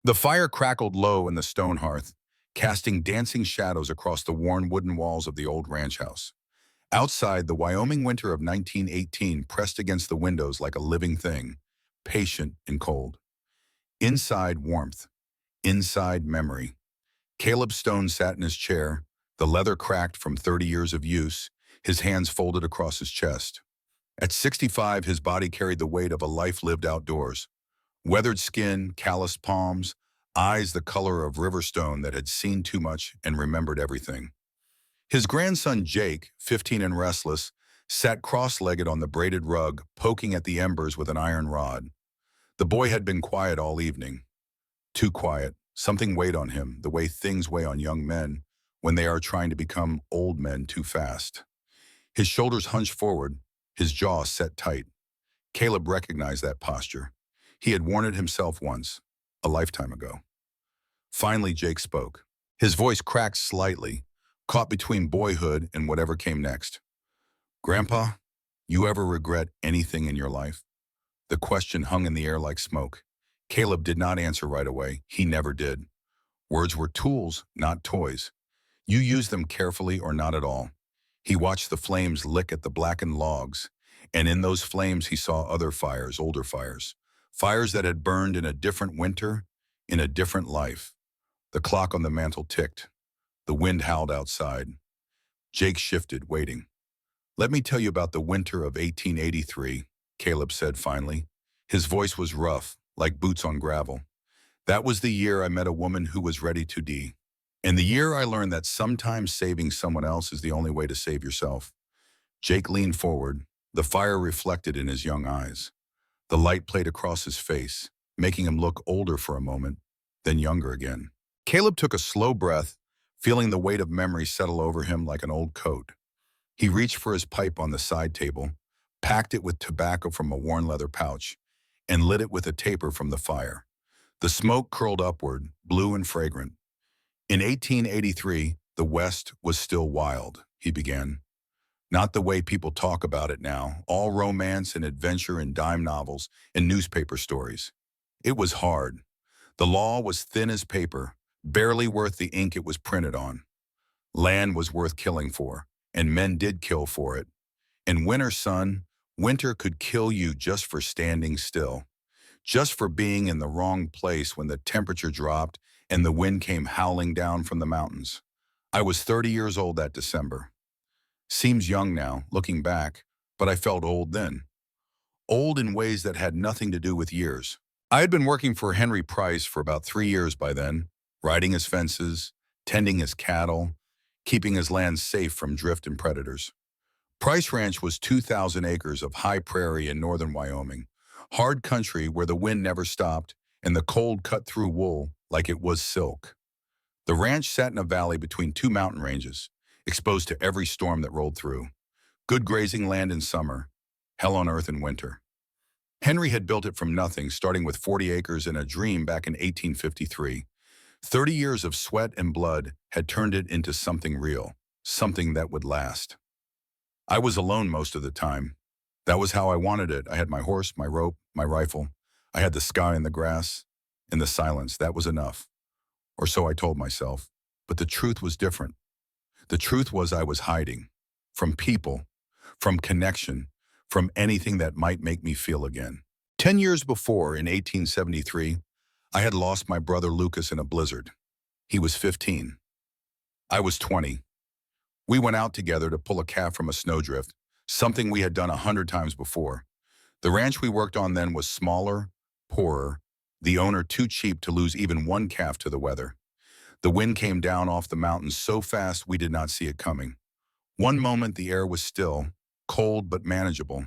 The fire crackled low in the stone hearth, casting dancing shadows across the worn wooden walls of the old ranch house. Outside, the Wyoming winter of 1918 pressed against the windows like a living thing, patient and cold. Inside, warmth. Inside, memory. Caleb Stone sat in his chair, the leather cracked from 30 years of use, his hands folded across his chest. At 65, his body carried the weight of a life lived outdoors. Weathered skin, calloused palms, eyes the color of river stone that had seen too much and remembered everything. His grandson Jake, 15 and restless, sat cross-legged on the braided rug, poking at the embers with an iron rod. The boy had been quiet all evening. Too quiet. Something weighed on him, the way things weigh on young men when they are trying to become old men too fast. His shoulders hunched forward, his jaw set tight. Caleb recognized that posture. He had worn it himself once, a lifetime ago. Finally, Jake spoke. His voice cracked slightly, caught between boyhood and whatever came next. "Grandpa, you ever regret anything in your life?" The question hung in the air like smoke. Caleb did not answer right away. He never did. Words were tools, not toys. You use them carefully or not at all. He watched the flames lick at the blackened logs, and in those flames he saw other fires, older fires. Fires that had burned in a different winter, in a different life. The clock on the mantel ticked. The wind howled outside. Jake shifted, waiting. "Let me tell you about the winter of 1883, Caleb said finally. His voice was rough, like boots on gravel. "That was the year I met a woman who was ready to die. And the year I learned that sometimes saving someone else is the only way to save yourself." Jake leaned forward, the fire reflected in his young eyes. The light played across his face, making him look older for a moment, then younger again. Caleb took a slow breath, feeling the weight of memory settle over him like an old coat. He reached for his pipe on the side table, packed it with tobacco from a worn leather pouch, and lit it with a taper from the fire. The smoke curled upward, blue and fragrant. "In 1883, the West was still wild," he began. "Not the way people talk about it now, all romance and adventure in dime novels and newspaper stories. It was hard. The law was thin as paper, barely worth the ink it was printed on. Land was worth killing for, and men did kill for it. And winter, son, winter could kill you just for standing still, just for being in the wrong place when the temperature dropped and the wind came howling down from the mountains. I was 30 years old that December. Seems young now, looking back, but I felt old then. Old in ways that had nothing to do with years. I had been working for Henry Price for about 3 years by then, riding his fences, tending his cattle, keeping his land safe from drift and predators. Price Ranch was 2,000 acres of high prairie in northern Wyoming, hard country where the wind never stopped and the cold cut through wool like it was silk. The ranch sat in a valley between two mountain ranges, exposed to every storm that rolled through. Good grazing land in summer, hell on earth in winter. Henry had built it from nothing, starting with 40 acres and a dream back in 1853. 30 years of sweat and blood had turned it into something real, something that would last. I was alone most of the time. That was how I wanted it. I had my horse, my rope, my rifle. I had the sky and the grass, and the silence. That was enough. Or so I told myself. But the truth was different. The truth was I was hiding. From people. From connection. From anything that might make me feel again. 10 years before, in 1873, I had lost my brother Lucas in a blizzard. He was 15. I was 20. We went out together to pull a calf from a snowdrift, something we had done 100 times before. The ranch we worked on then was smaller, poorer, the owner too cheap to lose even one calf to the weather. The wind came down off the mountains so fast we did not see it coming. One moment the air was still, cold but manageable.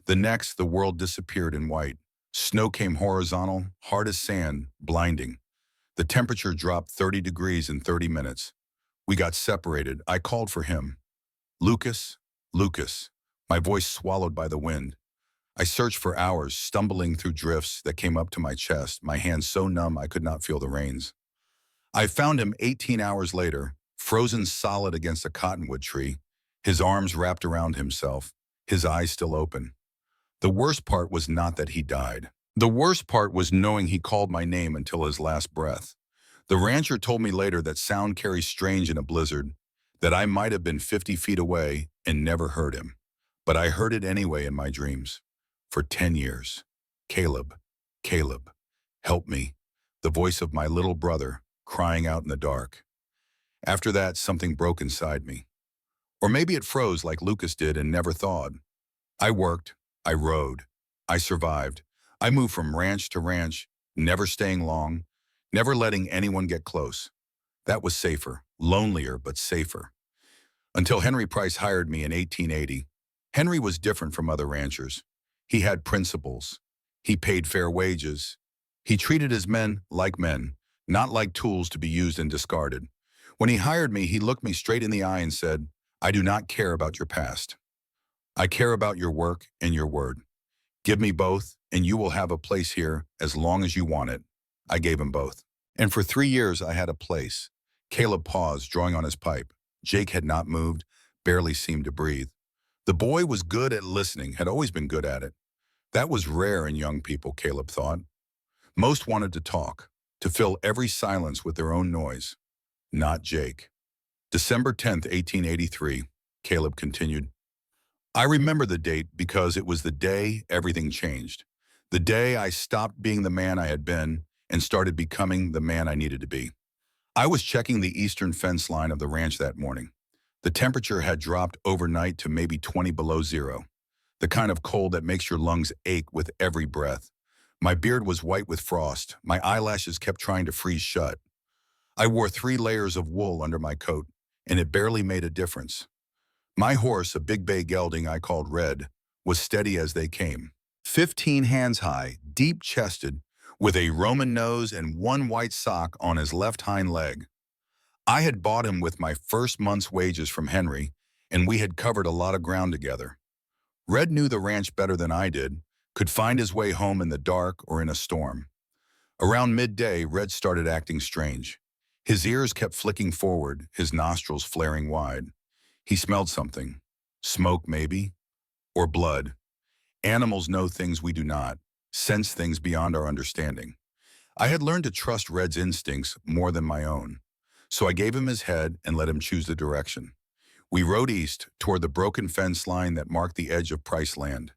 The next, the world disappeared in white. Snow came horizontal, hard as sand, blinding. The temperature dropped 30 degrees in 30 minutes. We got separated. I called for him. "Lucas, Lucas," my voice swallowed by the wind. I searched for hours, stumbling through drifts that came up to my chest, my hands so numb I could not feel the reins. I found him 18 hours later, frozen solid against a cottonwood tree, his arms wrapped around himself, his eyes still open. The worst part was not that he died. The worst part was knowing he called my name until his last breath. The rancher told me later that sound carries strange in a blizzard, that I might have been 50 feet away and never heard him. But I heard it anyway in my dreams. For 10 years. Caleb, Caleb, help me. The voice of my little brother crying out in the dark. After that, something broke inside me. Or maybe it froze like Lucas did and never thawed. I worked, I rode, I survived. I moved from ranch to ranch, never staying long, never letting anyone get close. That was safer, lonelier, but safer. Until Henry Price hired me in 1880. Henry was different from other ranchers. He had principles. He paid fair wages. He treated his men, not like tools to be used and discarded. When he hired me, he looked me straight in the eye and said, "I do not care about your past. I care about your work and your word. Give me both, and you will have a place here as long as you want it." I gave him both. And for 3 years, I had a place. Caleb paused, drawing on his pipe. Jake had not moved, barely seemed to breathe. The boy was good at listening, had always been good at it. That was rare in young people, Caleb thought. Most wanted to talk, to fill every silence with their own noise. Not Jake. December 10th, 1883, Caleb continued. I remember the date because it was the day everything changed. The day I stopped being the man I had been and started becoming the man I needed to be. I was checking the eastern fence line of the ranch that morning. The temperature had dropped overnight to maybe 20 below zero, the kind of cold that makes your lungs ache with every breath. My beard was white with frost. My eyelashes kept trying to freeze shut. I wore 3 layers of wool under my coat, and it barely made a difference. My horse, a big bay gelding I called Red, was steady as they came. 15 hands high, deep-chested, with a Roman nose and 1 white sock on his left hind leg. I had bought him with my first month's wages from Henry, and we had covered a lot of ground together. Red knew the ranch better than I did, could find his way home in the dark or in a storm. Around midday, Red started acting strange. His ears kept flicking forward, his nostrils flaring wide. He smelled something. Smoke, maybe? Or blood. Animals know things we do not, sense things beyond our understanding. I had learned to trust Red's instincts more than my own. So I gave him his head and let him choose the direction. We rode east toward the broken fence line that marked the edge of Price land.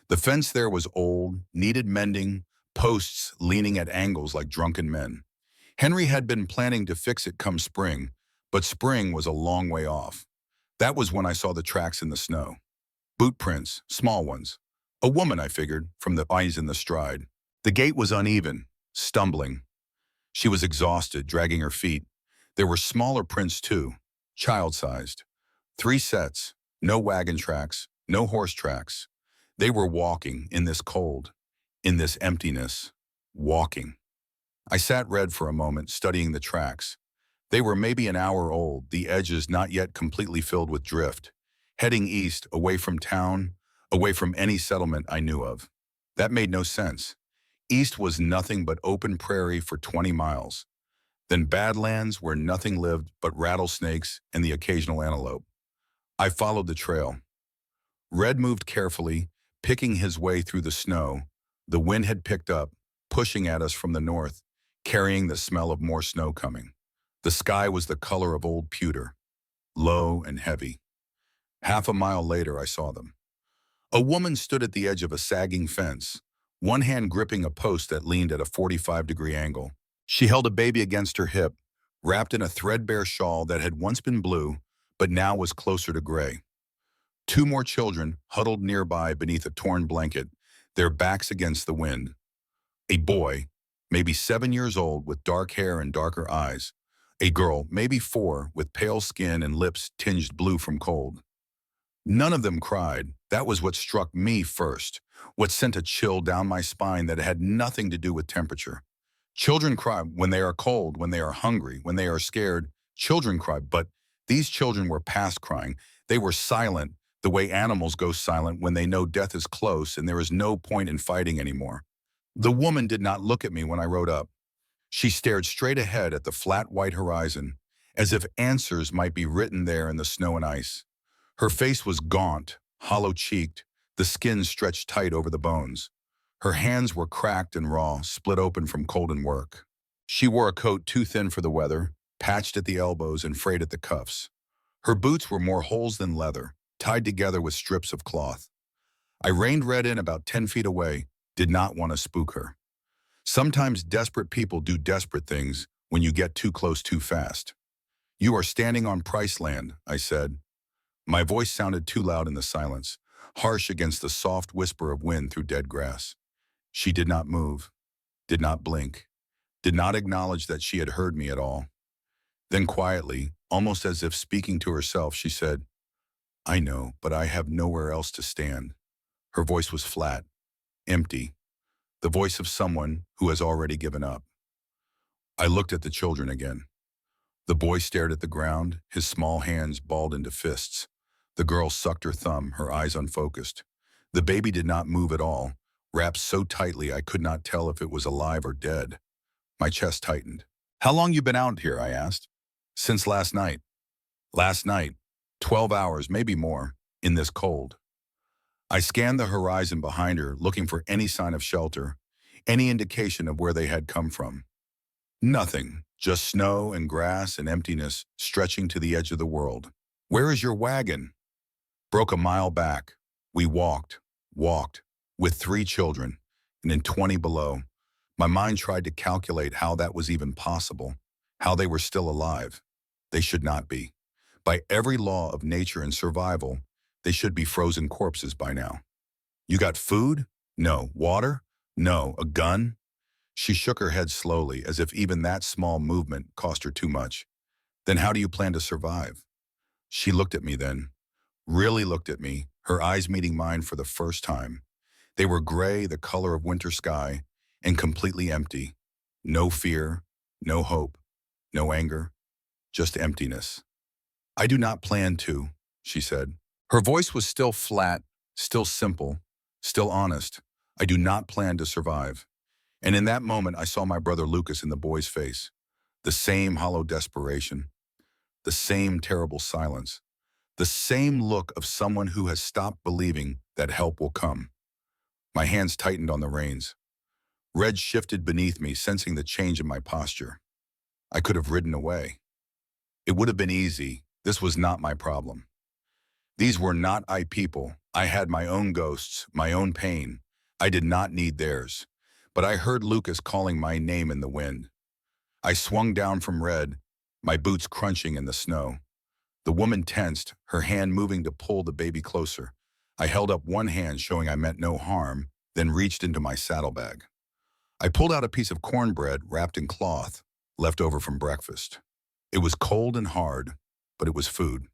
The fence there was old, needed mending, posts leaning at angles like drunken men. Henry had been planning to fix it come spring, but spring was a long way off. That was when I saw the tracks in the snow. Boot prints, small ones. A woman, I figured, from the eyes in the stride. The gait was uneven, stumbling. She was exhausted, dragging her feet. There were smaller prints too, child-sized. 3 sets, no wagon tracks, no horse tracks. They were walking in this cold, in this emptiness, walking. I sat Red for a moment, studying the tracks. They were maybe an hour old, the edges not yet completely filled with drift, heading east, away from town, away from any settlement I knew of. That made no sense. East was nothing but open prairie for 20 miles. Then badlands where nothing lived but rattlesnakes and the occasional antelope. I followed the trail. Red moved carefully, picking his way through the snow. The wind had picked up, pushing at us from the north, carrying the smell of more snow coming. The sky was the color of old pewter, low and heavy. Half a mile later, I saw them. A woman stood at the edge of a sagging fence, one hand gripping a post that leaned at a 45-degree angle. She held a baby against her hip, wrapped in a threadbare shawl that had once been blue, but now was closer to gray. 2 more children huddled nearby beneath a torn blanket, their backs against the wind. A boy, maybe 7 years old, with dark hair and darker eyes. A girl, maybe 4, with pale skin and lips tinged blue from cold. None of them cried. That was what struck me first, what sent a chill down my spine that had nothing to do with temperature. Children cry when they are cold, when they are hungry, when they are scared. Children cry, but these children were past crying. They were silent, the way animals go silent when they know death is close and there is no point in fighting anymore. The woman did not look at me when I rode up. She stared straight ahead at the flat white horizon, as if answers might be written there in the snow and ice. Her face was gaunt, hollow-cheeked, the skin stretched tight over the bones. Her hands were cracked and raw, split open from cold and work. She wore a coat too thin for the weather, patched at the elbows and frayed at the cuffs. Her boots were more holes than leather, tied together with strips of cloth. I reined Red in about 10 feet away, did not want to spook her. Sometimes desperate people do desperate things when you get too close too fast. "You are standing on Price land," I said. My voice sounded too loud in the silence, harsh against the soft whisper of wind through dead grass. She did not move, did not blink, did not acknowledge that she had heard me at all. Then quietly, almost as if speaking to herself, she said, "I know, but I have nowhere else to stand." Her voice was flat, empty, the voice of someone who has already given up. I looked at the children again. The boy stared at the ground, his small hands balled into fists. The girl sucked her thumb, her eyes unfocused. The baby did not move at all, wrapped so tightly I could not tell if it was alive or dead. My chest tightened. "How long you been out here?" I asked. "Since last night." "Last night? 12 hours, maybe more, in this cold." I scanned the horizon behind her, looking for any sign of shelter, any indication of where they had come from. Nothing, just snow and grass and emptiness stretching to the edge of the world. "Where is your wagon?" "Broke a mile back." We walked, with 3 children, and in 20 below. My mind tried to calculate how that was even possible, how they were still alive. They should not be. By every law of nature and survival, they should be frozen corpses by now. "You got food?" "No." "Water?" "No." "A gun?" She shook her head slowly, as if even that small movement cost her too much. "Then how do you plan to survive?" She looked at me then, really looked at me, her eyes meeting mine for the first time. They were gray, the color of winter sky, and completely empty. No fear, no hope, no anger, just emptiness. "I do not plan to," she said. Her voice was still flat, still simple, still honest. "I do not plan to survive." And in that moment, I saw my brother Lucas in the boy's face. The same hollow desperation, the same terrible silence, the same look of someone who has stopped believing that help will come. My hands tightened on the reins. Red shifted beneath me, sensing the change in my posture. I could have ridden away. It would have been easy. This was not my problem. These were not I people. I had my own ghosts, my own pain. I did not need theirs. But I heard Lucas calling my name in the wind. I swung down from Red, my boots crunching in the snow. The woman tensed, her hand moving to pull the baby closer. I held up one hand, showing I meant no harm, then reached into my saddlebag. I pulled out a piece of cornbread wrapped in cloth, left over from breakfast. It was cold and hard, but it was food.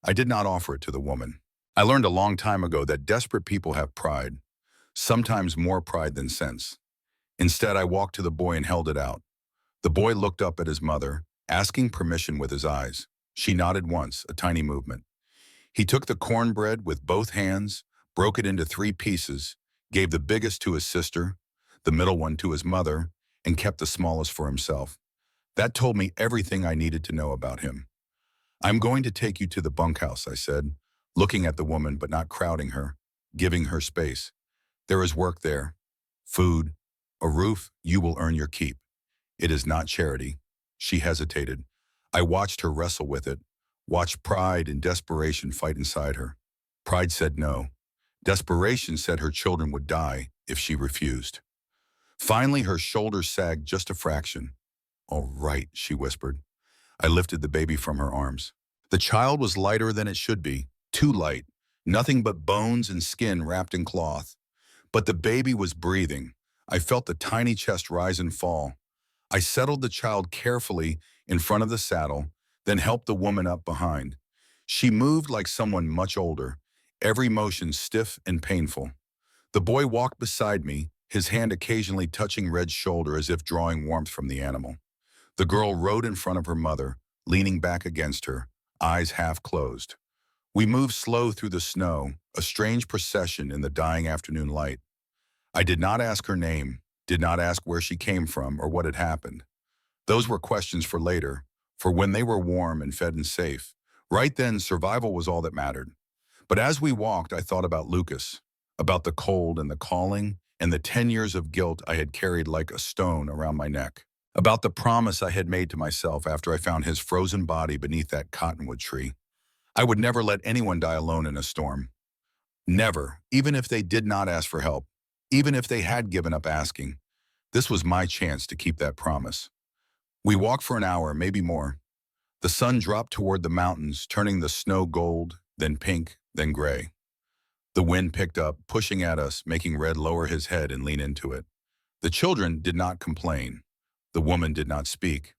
I did not offer it to the woman. I learned a long time ago that desperate people have pride, sometimes more pride than sense. Instead, I walked to the boy and held it out. The boy looked up at his mother, asking permission with his eyes. She nodded once, a tiny movement. He took the cornbread with both hands, broke it into 3 pieces, gave the biggest to his sister, the middle one to his mother, and kept the smallest for himself. That told me everything I needed to know about him. "I'm going to take you to the bunkhouse," I said, looking at the woman but not crowding her, giving her space. "There is work there. Food, a roof. You will earn your keep. It is not charity." She hesitated. I watched her wrestle with it, watched pride and desperation fight inside her. Pride said no. Desperation said her children would die if she refused. Finally, her shoulders sagged just a fraction. "All right," she whispered. I lifted the baby from her arms. The child was lighter than it should be, too light, nothing but bones and skin wrapped in cloth. But the baby was breathing. I felt the tiny chest rise and fall. I settled the child carefully in front of the saddle, then helped the woman up behind. She moved like someone much older, every motion stiff and painful. The boy walked beside me, his hand occasionally touching Red's shoulder as if drawing warmth from the animal. The girl rode in front of her mother, leaning back against her, eyes half closed. We moved slow through the snow, a strange procession in the dying afternoon light. I did not ask her name, did not ask where she came from or what had happened. Those were questions for later, for when they were warm and fed and safe. Right then, survival was all that mattered. But as we walked, I thought about Lucas, about the cold and the calling, and the 10 years of guilt I had carried like a stone around my neck. About the promise I had made to myself after I found his frozen body beneath that cottonwood tree. I would never let anyone die alone in a storm. Never, even if they did not ask for help, even if they had given up asking. This was my chance to keep that promise. We walked for an hour, maybe more. The sun dropped toward the mountains, turning the snow gold, then pink, then gray. The wind picked up, pushing at us, making Red lower his head and lean into it. The children did not complain. The woman did not speak.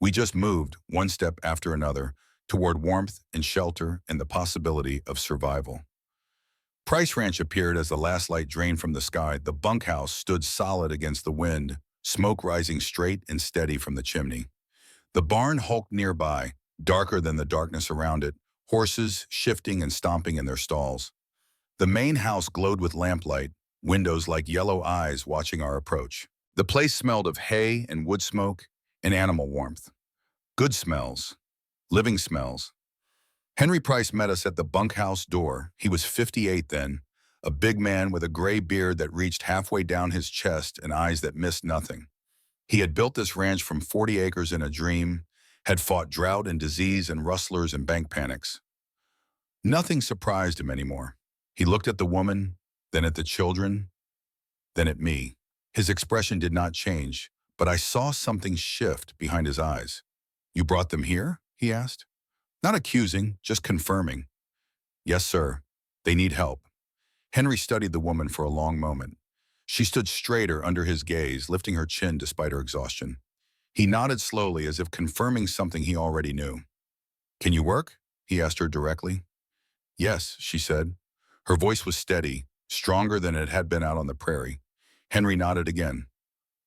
We just moved, one step after another, toward warmth and shelter and the possibility of survival. Price Ranch appeared as the last light drained from the sky. The bunkhouse stood solid against the wind, smoke rising straight and steady from the chimney. The barn hulked nearby, darker than the darkness around it, horses shifting and stomping in their stalls. The main house glowed with lamplight, windows like yellow eyes watching our approach. The place smelled of hay and wood smoke and animal warmth. Good smells. Living smells. Henry Price met us at the bunkhouse door. He was 58 then, a big man with a gray beard that reached halfway down his chest and eyes that missed nothing. He had built this ranch from 40 acres in a dream, had fought drought and disease and rustlers and bank panics. Nothing surprised him anymore. He looked at the woman, then at the children, then at me. His expression did not change, but I saw something shift behind his eyes. "You brought them here?" he asked. Not accusing, just confirming. "Yes, sir. They need help." Henry studied the woman for a long moment. She stood straighter under his gaze, lifting her chin despite her exhaustion. He nodded slowly as if confirming something he already knew. "Can you work?" he asked her directly. "Yes," she said. Her voice was steady, stronger than it had been out on the prairie. Henry nodded again.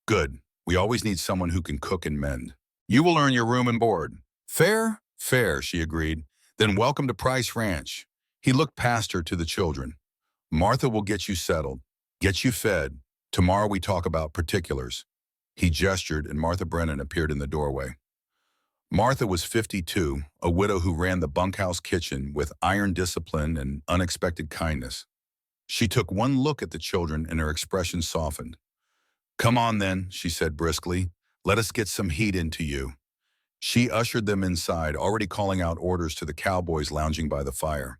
"Good. We always need someone who can cook and mend. You will earn your room and board." "Fair? Fair," she agreed. "Then welcome to Price Ranch." He looked past her to the children. "Martha will get you settled, get you fed. Tomorrow we talk about particulars." He gestured and Martha Brennan appeared in the doorway. Martha was 52, a widow who ran the bunkhouse kitchen with iron discipline and unexpected kindness. She took one look at the children and her expression softened. "Come on then," she said briskly. "Let us get some heat into you." She ushered them inside, already calling out orders to the cowboys lounging by the fire.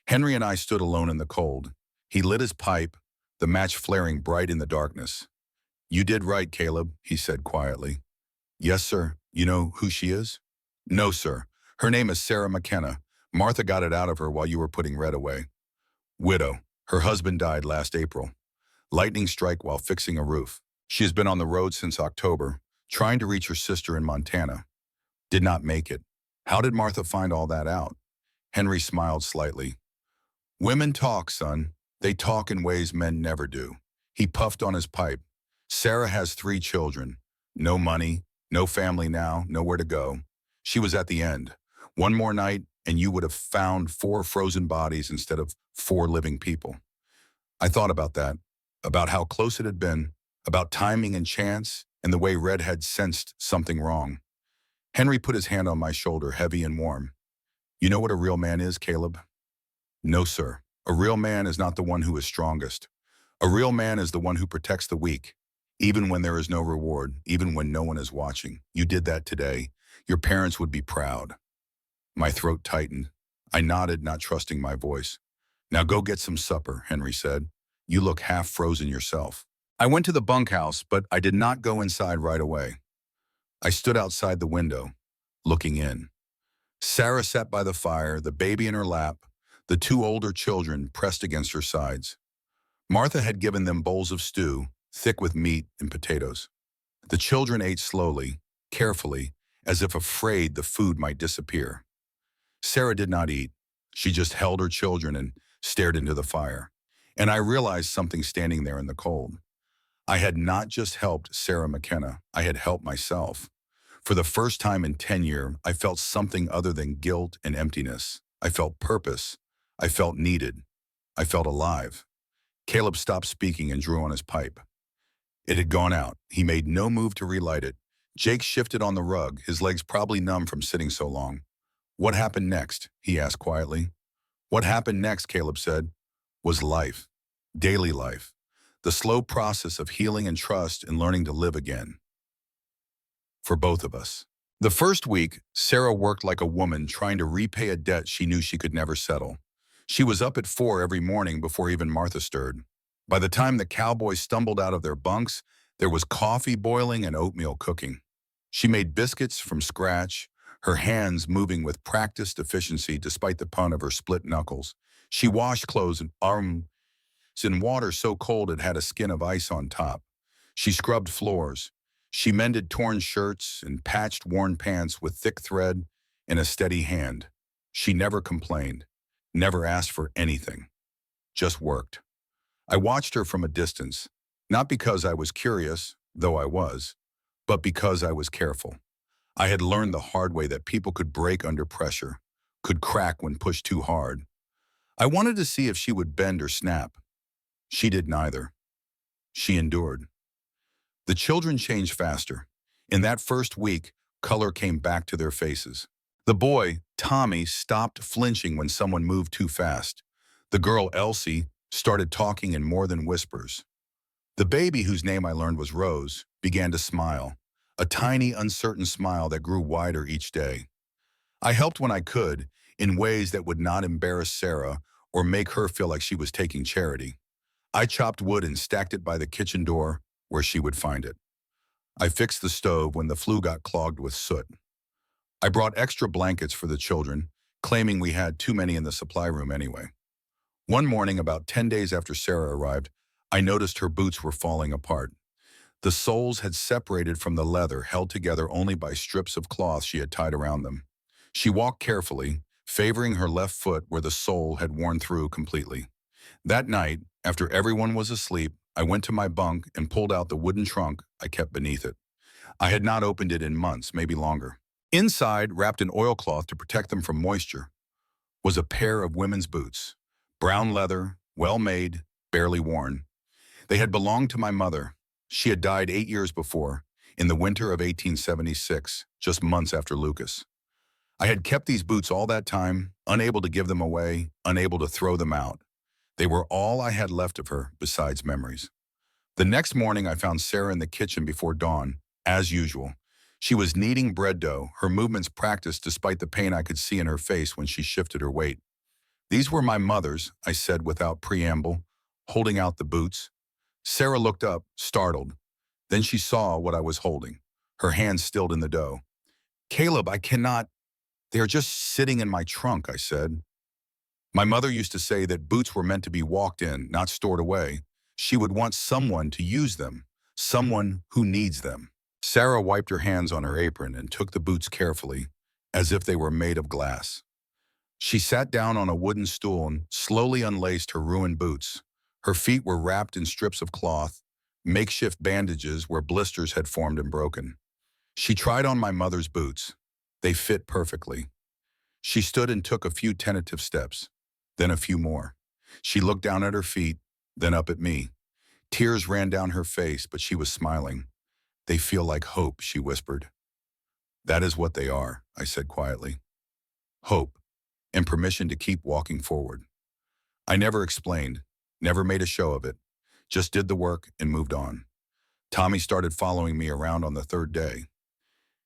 Henry and I stood alone in the cold. He lit his pipe, the match flaring bright in the darkness. "You did right, Caleb," he said quietly. "Yes, sir. You know who she is?" "No, sir. Her name is Sarah McKenna. Martha got it out of her while you were putting Red away. Widow. Her husband died last April. Lightning strike while fixing a roof. She has been on the road since October, trying to reach her sister in Montana. Did not make it. How did Martha find all that out?" Henry smiled slightly. "Women talk, son. They talk in ways men never do." He puffed on his pipe. "Sarah has 3 children. No money, no family now, nowhere to go. She was at the end. One more night, and you would have found 4 frozen bodies instead of 4 living people." I thought about that, about how close it had been, about timing and chance, and the way Red had sensed something wrong. Henry put his hand on my shoulder, heavy and warm. "You know what a real man is, Caleb?" "No, sir. A real man is not the one who is strongest. A real man is the one who protects the weak, even when there is no reward, even when no one is watching. You did that today. Your parents would be proud." My throat tightened. I nodded, not trusting my voice. "Now go get some supper," Henry said. "You look half frozen yourself." I went to the bunkhouse, but I did not go inside right away. I stood outside the window, looking in. Sarah sat by the fire, the baby in her lap, the 2 older children pressed against her sides. Martha had given them bowls of stew, thick with meat and potatoes. The children ate slowly, carefully, as if afraid the food might disappear. Sarah did not eat. She just held her children and stared into the fire. And I realized something standing there in the cold. I had not just helped Sarah McKenna, I had helped myself. For the first time in 10 years, I felt something other than guilt and emptiness. I felt purpose. I felt needed. I felt alive. Caleb stopped speaking and drew on his pipe. It had gone out. He made no move to relight it. Jake shifted on the rug, his legs probably numb from sitting so long. "What happened next?" he asked quietly. "What happened next," Caleb said, "was life. Daily life. the slow process of healing and trust and learning to live again, for both of us. The first week, Sarah worked like a woman trying to repay a debt she knew she could never settle. She was up at 4 every morning before even Martha stirred. By the time the cowboys stumbled out of their bunks, there was coffee boiling and oatmeal cooking. She made biscuits from scratch, her hands moving with practiced efficiency despite the pun of her split knuckles. She washed clothes and arms in water so cold it had a skin of ice on top. She scrubbed floors. She mended torn shirts and patched worn pants with thick thread and a steady hand. She never complained, never asked for anything, just worked. I watched her from a distance, not because I was curious, though I was, but because I was careful. I had learned the hard way that people could break under pressure, could crack when pushed too hard. I wanted to see if she would bend or snap. She did neither. She endured. The children changed faster. In that first week, color came back to their faces. The boy, Tommy, stopped flinching when someone moved too fast. The girl, Elsie, started talking in more than whispers. The baby, whose name I learned was Rose, began to smile, a tiny, uncertain smile that grew wider each day. I helped when I could, in ways that would not embarrass Sarah or make her feel like she was taking charity. I chopped wood and stacked it by the kitchen door where she would find it. I fixed the stove when the flue got clogged with soot. I brought extra blankets for the children, claiming we had too many in the supply room anyway. One morning, about 10 days after Sarah arrived, I noticed her boots were falling apart. The soles had separated from the leather, held together only by strips of cloth she had tied around them. She walked carefully, favoring her left foot where the sole had worn through completely. That night, after everyone was asleep, I went to my bunk and pulled out the wooden trunk I kept beneath it. I had not opened it in months, maybe longer. Inside, wrapped in oilcloth to protect them from moisture, was a pair of women's boots. Brown leather, well-made, barely worn. They had belonged to my mother. She had died 8 years before, in the winter of 1876, just months after Lucas. I had kept these boots all that time, unable to give them away, unable to throw them out. They were all I had left of her, besides memories. The next morning, I found Sarah in the kitchen before dawn, as usual. She was kneading bread dough, her movements practiced despite the pain I could see in her face when she shifted her weight. "These were my mother's," I said without preamble, holding out the boots. Sarah looked up, startled. Then she saw what I was holding, her hands stilled in the dough. "Caleb, I cannot. They are just sitting in my trunk," I said. My mother used to say that boots were meant to be walked in, not stored away. She would want someone to use them, someone who needs them. Sarah wiped her hands on her apron and took the boots carefully, as if they were made of glass. She sat down on a wooden stool and slowly unlaced her ruined boots. Her feet were wrapped in strips of cloth, makeshift bandages where blisters had formed and broken. She tried on my mother's boots. They fit perfectly. She stood and took a few tentative steps, then a few more. She looked down at her feet, then up at me. Tears ran down her face, but she was smiling. "They feel like hope," she whispered. "That is what they are," I said quietly. "Hope, and permission to keep walking forward." I never explained, never made a show of it, just did the work and moved on. Tommy started following me around on the third day.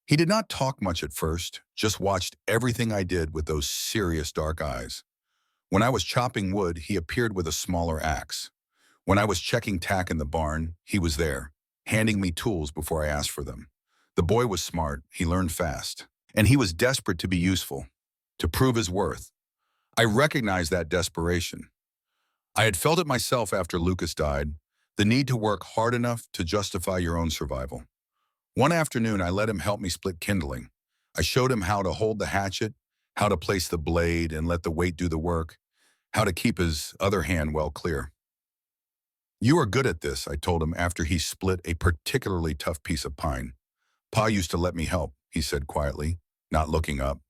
He did not talk much at first, just watched everything I did with those serious dark eyes. When I was chopping wood, he appeared with a smaller axe. When I was checking tack in the barn, he was there, handing me tools before I asked for them. The boy was smart, he learned fast, and he was desperate to be useful, to prove his worth. I recognized that desperation. I had felt it myself after Lucas died, the need to work hard enough to justify your own survival. One afternoon, I let him help me split kindling. I showed him how to hold the hatchet, how to place the blade and let the weight do the work, how to keep his other hand well clear. "You are good at this," I told him after he split a particularly tough piece of pine. "Pa used to let me help," he said quietly, not looking up,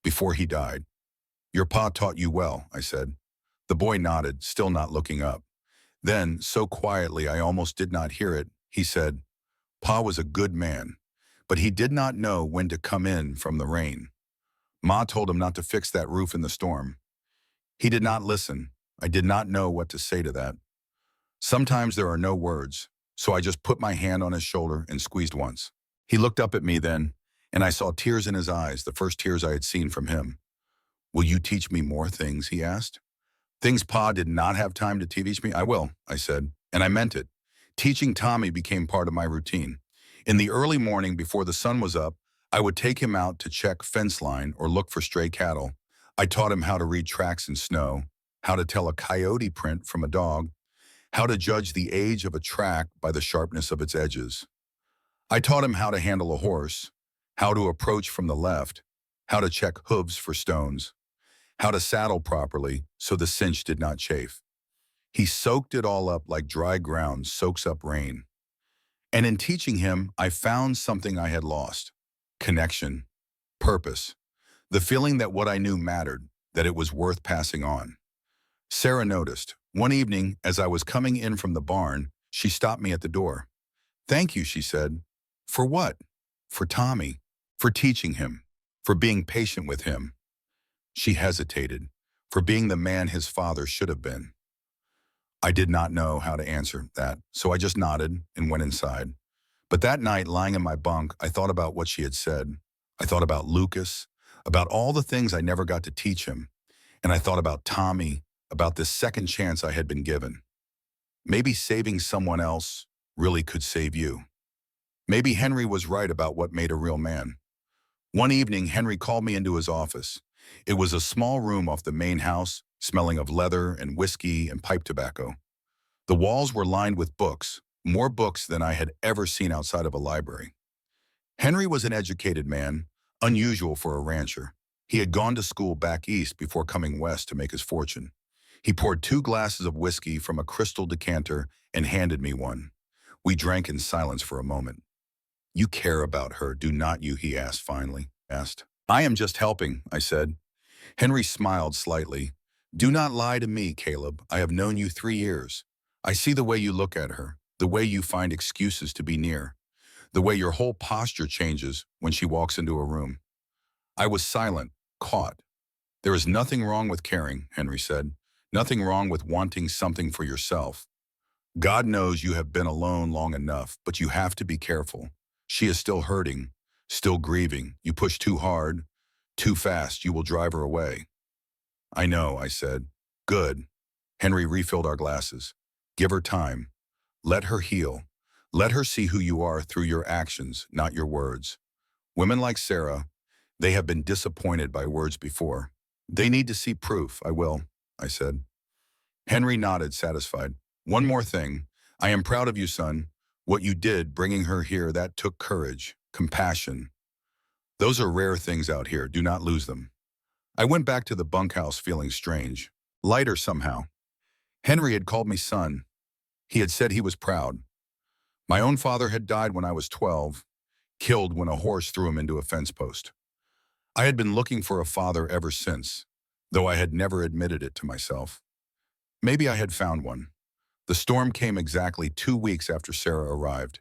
"before he died." "Your pa taught you well," I said. The boy nodded, still not looking up. Then, so quietly I almost did not hear it, he said, "Pa was a good man, but he did not know when to come in from the rain. Ma told him not to fix that roof in the storm. He did not listen. I did not know what to say to that. Sometimes there are no words, so I just put my hand on his shoulder and squeezed once. He looked up at me then, and I saw tears in his eyes, the first tears I had seen from him. Will you teach me more things, he asked. Things Pa did not have time to teach me? I will, I said, and I meant it. Teaching Tommy became part of my routine. In the early morning before the sun was up, I would take him out to check fence line or look for stray cattle. I taught him how to read tracks in snow, how to tell a coyote print from a dog, how to judge the age of a track by the sharpness of its edges. I taught him how to handle a horse, how to approach from the left, how to check hooves for stones, how to saddle properly so the cinch did not chafe. He soaked it all up like dry ground soaks up rain. And in teaching him, I found something I had lost: connection, purpose, the feeling that what I knew mattered, that it was worth passing on. Sarah noticed. One evening, as I was coming in from the barn, she stopped me at the door. Thank you, she said. For what? For Tommy, for teaching him, for being patient with him. She hesitated, for being the man his father should have been. I did not know how to answer that, so I just nodded and went inside. But that night, lying in my bunk, I thought about what she had said. I thought about Lucas, about all the things I never got to teach him. And I thought about Tommy, about this second chance I had been given. Maybe saving someone else really could save you. Maybe Henry was right about what made a real man. One evening, Henry called me into his office. It was a small room off the main house, smelling of leather and whiskey and pipe tobacco. The walls were lined with books, more books than I had ever seen outside of a library. Henry was an educated man, unusual for a rancher. He had gone to school back east before coming west to make his fortune. He poured 2 glasses of whiskey from a crystal decanter and handed me one. We drank in silence for a moment. You care about her, do not you? He asked finally. I am just helping, I said. Henry smiled slightly. Do not lie to me, Caleb. I have known you 3 years. I see the way you look at her, the way you find excuses to be near, the way your whole posture changes when she walks into a room. I was silent, caught. There is nothing wrong with caring, Henry said. Nothing wrong with wanting something for yourself. God knows you have been alone long enough, but you have to be careful. She is still hurting, still grieving. You push too hard, too fast, you will drive her away. I know, I said. Good. Henry refilled our glasses. Give her time. Let her heal. Let her see who you are through your actions, not your words. Women like Sarah, they have been disappointed by words before. They need to see proof. I will, I said. Henry nodded, satisfied. One more thing. I am proud of you, son. What you did, bringing her here, that took courage, compassion. Those are rare things out here. Do not lose them. I went back to the bunkhouse feeling strange, lighter somehow. Henry had called me son. He had said he was proud. My own father had died when I was 12, killed when a horse threw him into a fence post. I had been looking for a father ever since, though I had never admitted it to myself. Maybe I had found one. The storm came exactly 2 weeks after Sarah arrived.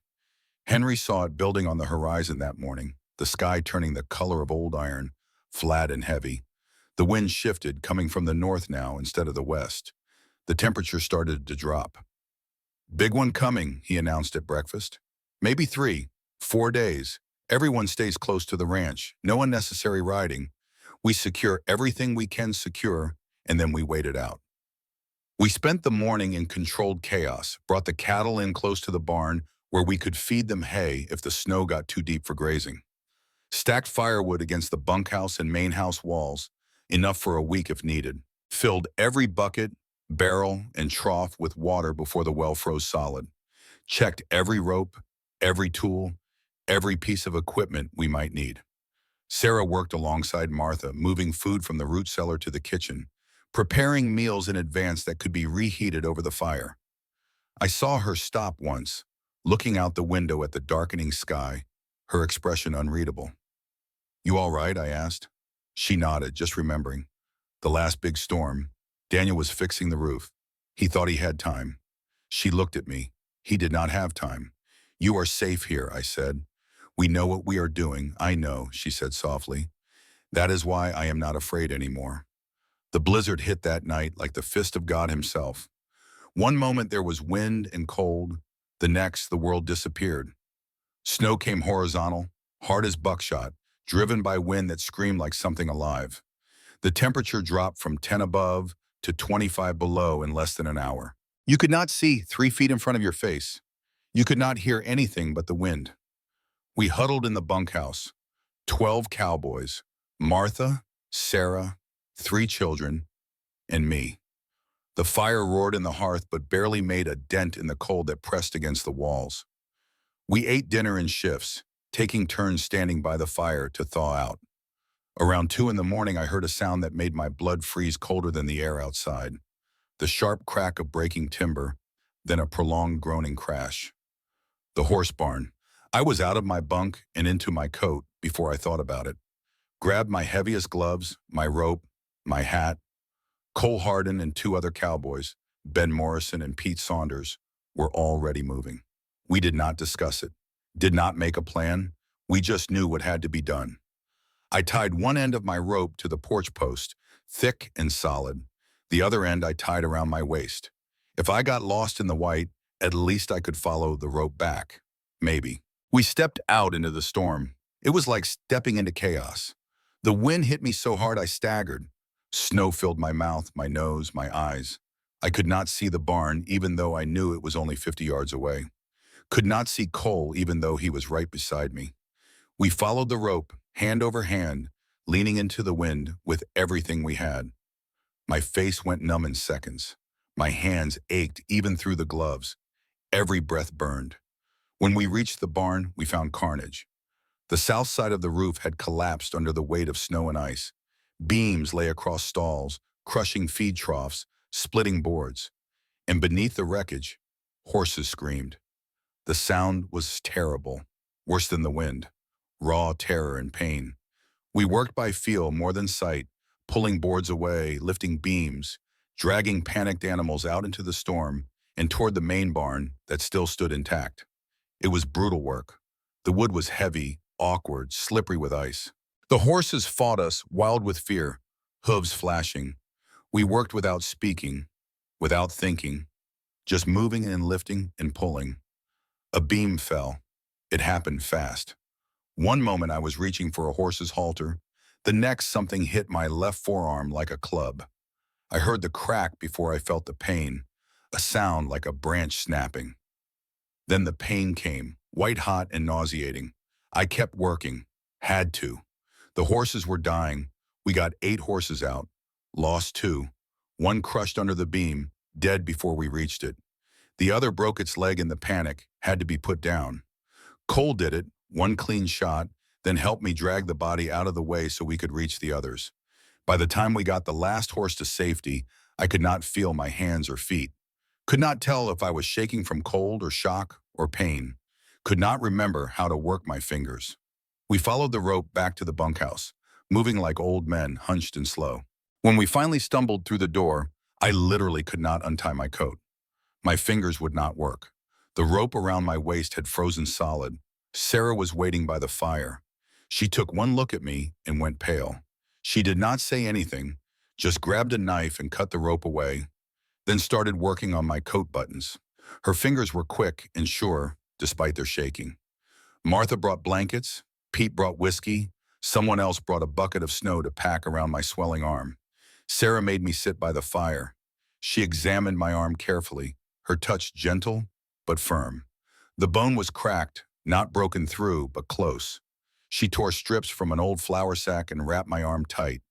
Henry saw it building on the horizon that morning, the sky turning the color of old iron, flat and heavy. The wind shifted, coming from the north now instead of the west. The temperature started to drop. Big one coming, he announced at breakfast. Maybe 3, 4 days. Everyone stays close to the ranch. No unnecessary riding. We secure everything we can secure, and then we wait it out. We spent the morning in controlled chaos, brought the cattle in close to the barn where we could feed them hay if the snow got too deep for grazing. Stacked firewood against the bunkhouse and main house walls, enough for a week if needed. Filled every bucket, barrel, and trough with water before the well froze solid. Checked every rope, every tool, every piece of equipment we might need. Sarah worked alongside Martha, moving food from the root cellar to the kitchen, preparing meals in advance that could be reheated over the fire. I saw her stop once, looking out the window at the darkening sky, her expression unreadable. You all right? I asked. She nodded, just remembering. The last big storm. Daniel was fixing the roof. He thought he had time. She looked at me. He did not have time. You are safe here, I said. We know what we are doing. I know, she said softly. That is why I am not afraid anymore. The blizzard hit that night like the fist of God himself. One moment there was wind and cold, the next the world disappeared. Snow came horizontal, hard as buckshot, driven by wind that screamed like something alive. The temperature dropped from 10 above to 25 below in less than an hour. You could not see 3 feet in front of your face. You could not hear anything but the wind. We huddled in the bunkhouse, 12 cowboys, Martha, Sarah, 3 children, and me. The fire roared in the hearth but barely made a dent in the cold that pressed against the walls. We ate dinner in shifts, taking turns standing by the fire to thaw out. Around 2 in the morning, I heard a sound that made my blood freeze colder than the air outside. The sharp crack of breaking timber, then a prolonged groaning crash. The horse barn. I was out of my bunk and into my coat before I thought about it. Grabbed my heaviest gloves, my rope, my hat. Cole Hardin and 2 other cowboys, Ben Morrison and Pete Saunders, were already moving. We did not discuss it, did not make a plan. We just knew what had to be done. I tied one end of my rope to the porch post, thick and solid. The other end I tied around my waist. If I got lost in the white, at least I could follow the rope back. Maybe. We stepped out into the storm. It was like stepping into chaos. The wind hit me so hard I staggered. Snow filled my mouth, my nose, my eyes. I could not see the barn even though I knew it was only 50 yards away. Could not see Cole even though he was right beside me. We followed the rope, hand over hand, leaning into the wind with everything we had. My face went numb in seconds. My hands ached even through the gloves. Every breath burned. When we reached the barn, we found carnage. The south side of the roof had collapsed under the weight of snow and ice. Beams lay across stalls, crushing feed troughs, splitting boards. And beneath the wreckage, horses screamed. The sound was terrible, worse than the wind. Raw terror and pain. We worked by feel more than sight, pulling boards away, lifting beams, dragging panicked animals out into the storm and toward the main barn that still stood intact. It was brutal work. The wood was heavy, awkward, slippery with ice. The horses fought us, wild with fear, hooves flashing. We worked without speaking, without thinking, just moving and lifting and pulling. A beam fell. It happened fast. One moment I was reaching for a horse's halter. The next something hit my left forearm like a club. I heard the crack before I felt the pain, a sound like a branch snapping. Then the pain came, white hot and nauseating. I kept working, had to. The horses were dying. We got 8 horses out, lost 2. One crushed under the beam, dead before we reached it. The other broke its leg in the panic, had to be put down. Cole did it, one clean shot, then helped me drag the body out of the way so we could reach the others. By the time we got the last horse to safety, I could not feel my hands or feet. Could not tell if I was shaking from cold or shock or pain. Could not remember how to work my fingers. We followed the rope back to the bunkhouse, moving like old men, hunched and slow. When we finally stumbled through the door, I literally could not untie my coat. My fingers would not work. The rope around my waist had frozen solid. Sarah was waiting by the fire. She took one look at me and went pale. She did not say anything, just grabbed a knife and cut the rope away, then started working on my coat buttons. Her fingers were quick and sure, despite their shaking. Martha brought blankets, Pete brought whiskey, someone else brought a bucket of snow to pack around my swelling arm. Sarah made me sit by the fire. She examined my arm carefully, her touch gentle but firm. The bone was cracked, not broken through, but close. She tore strips from an old flour sack and wrapped my arm tight,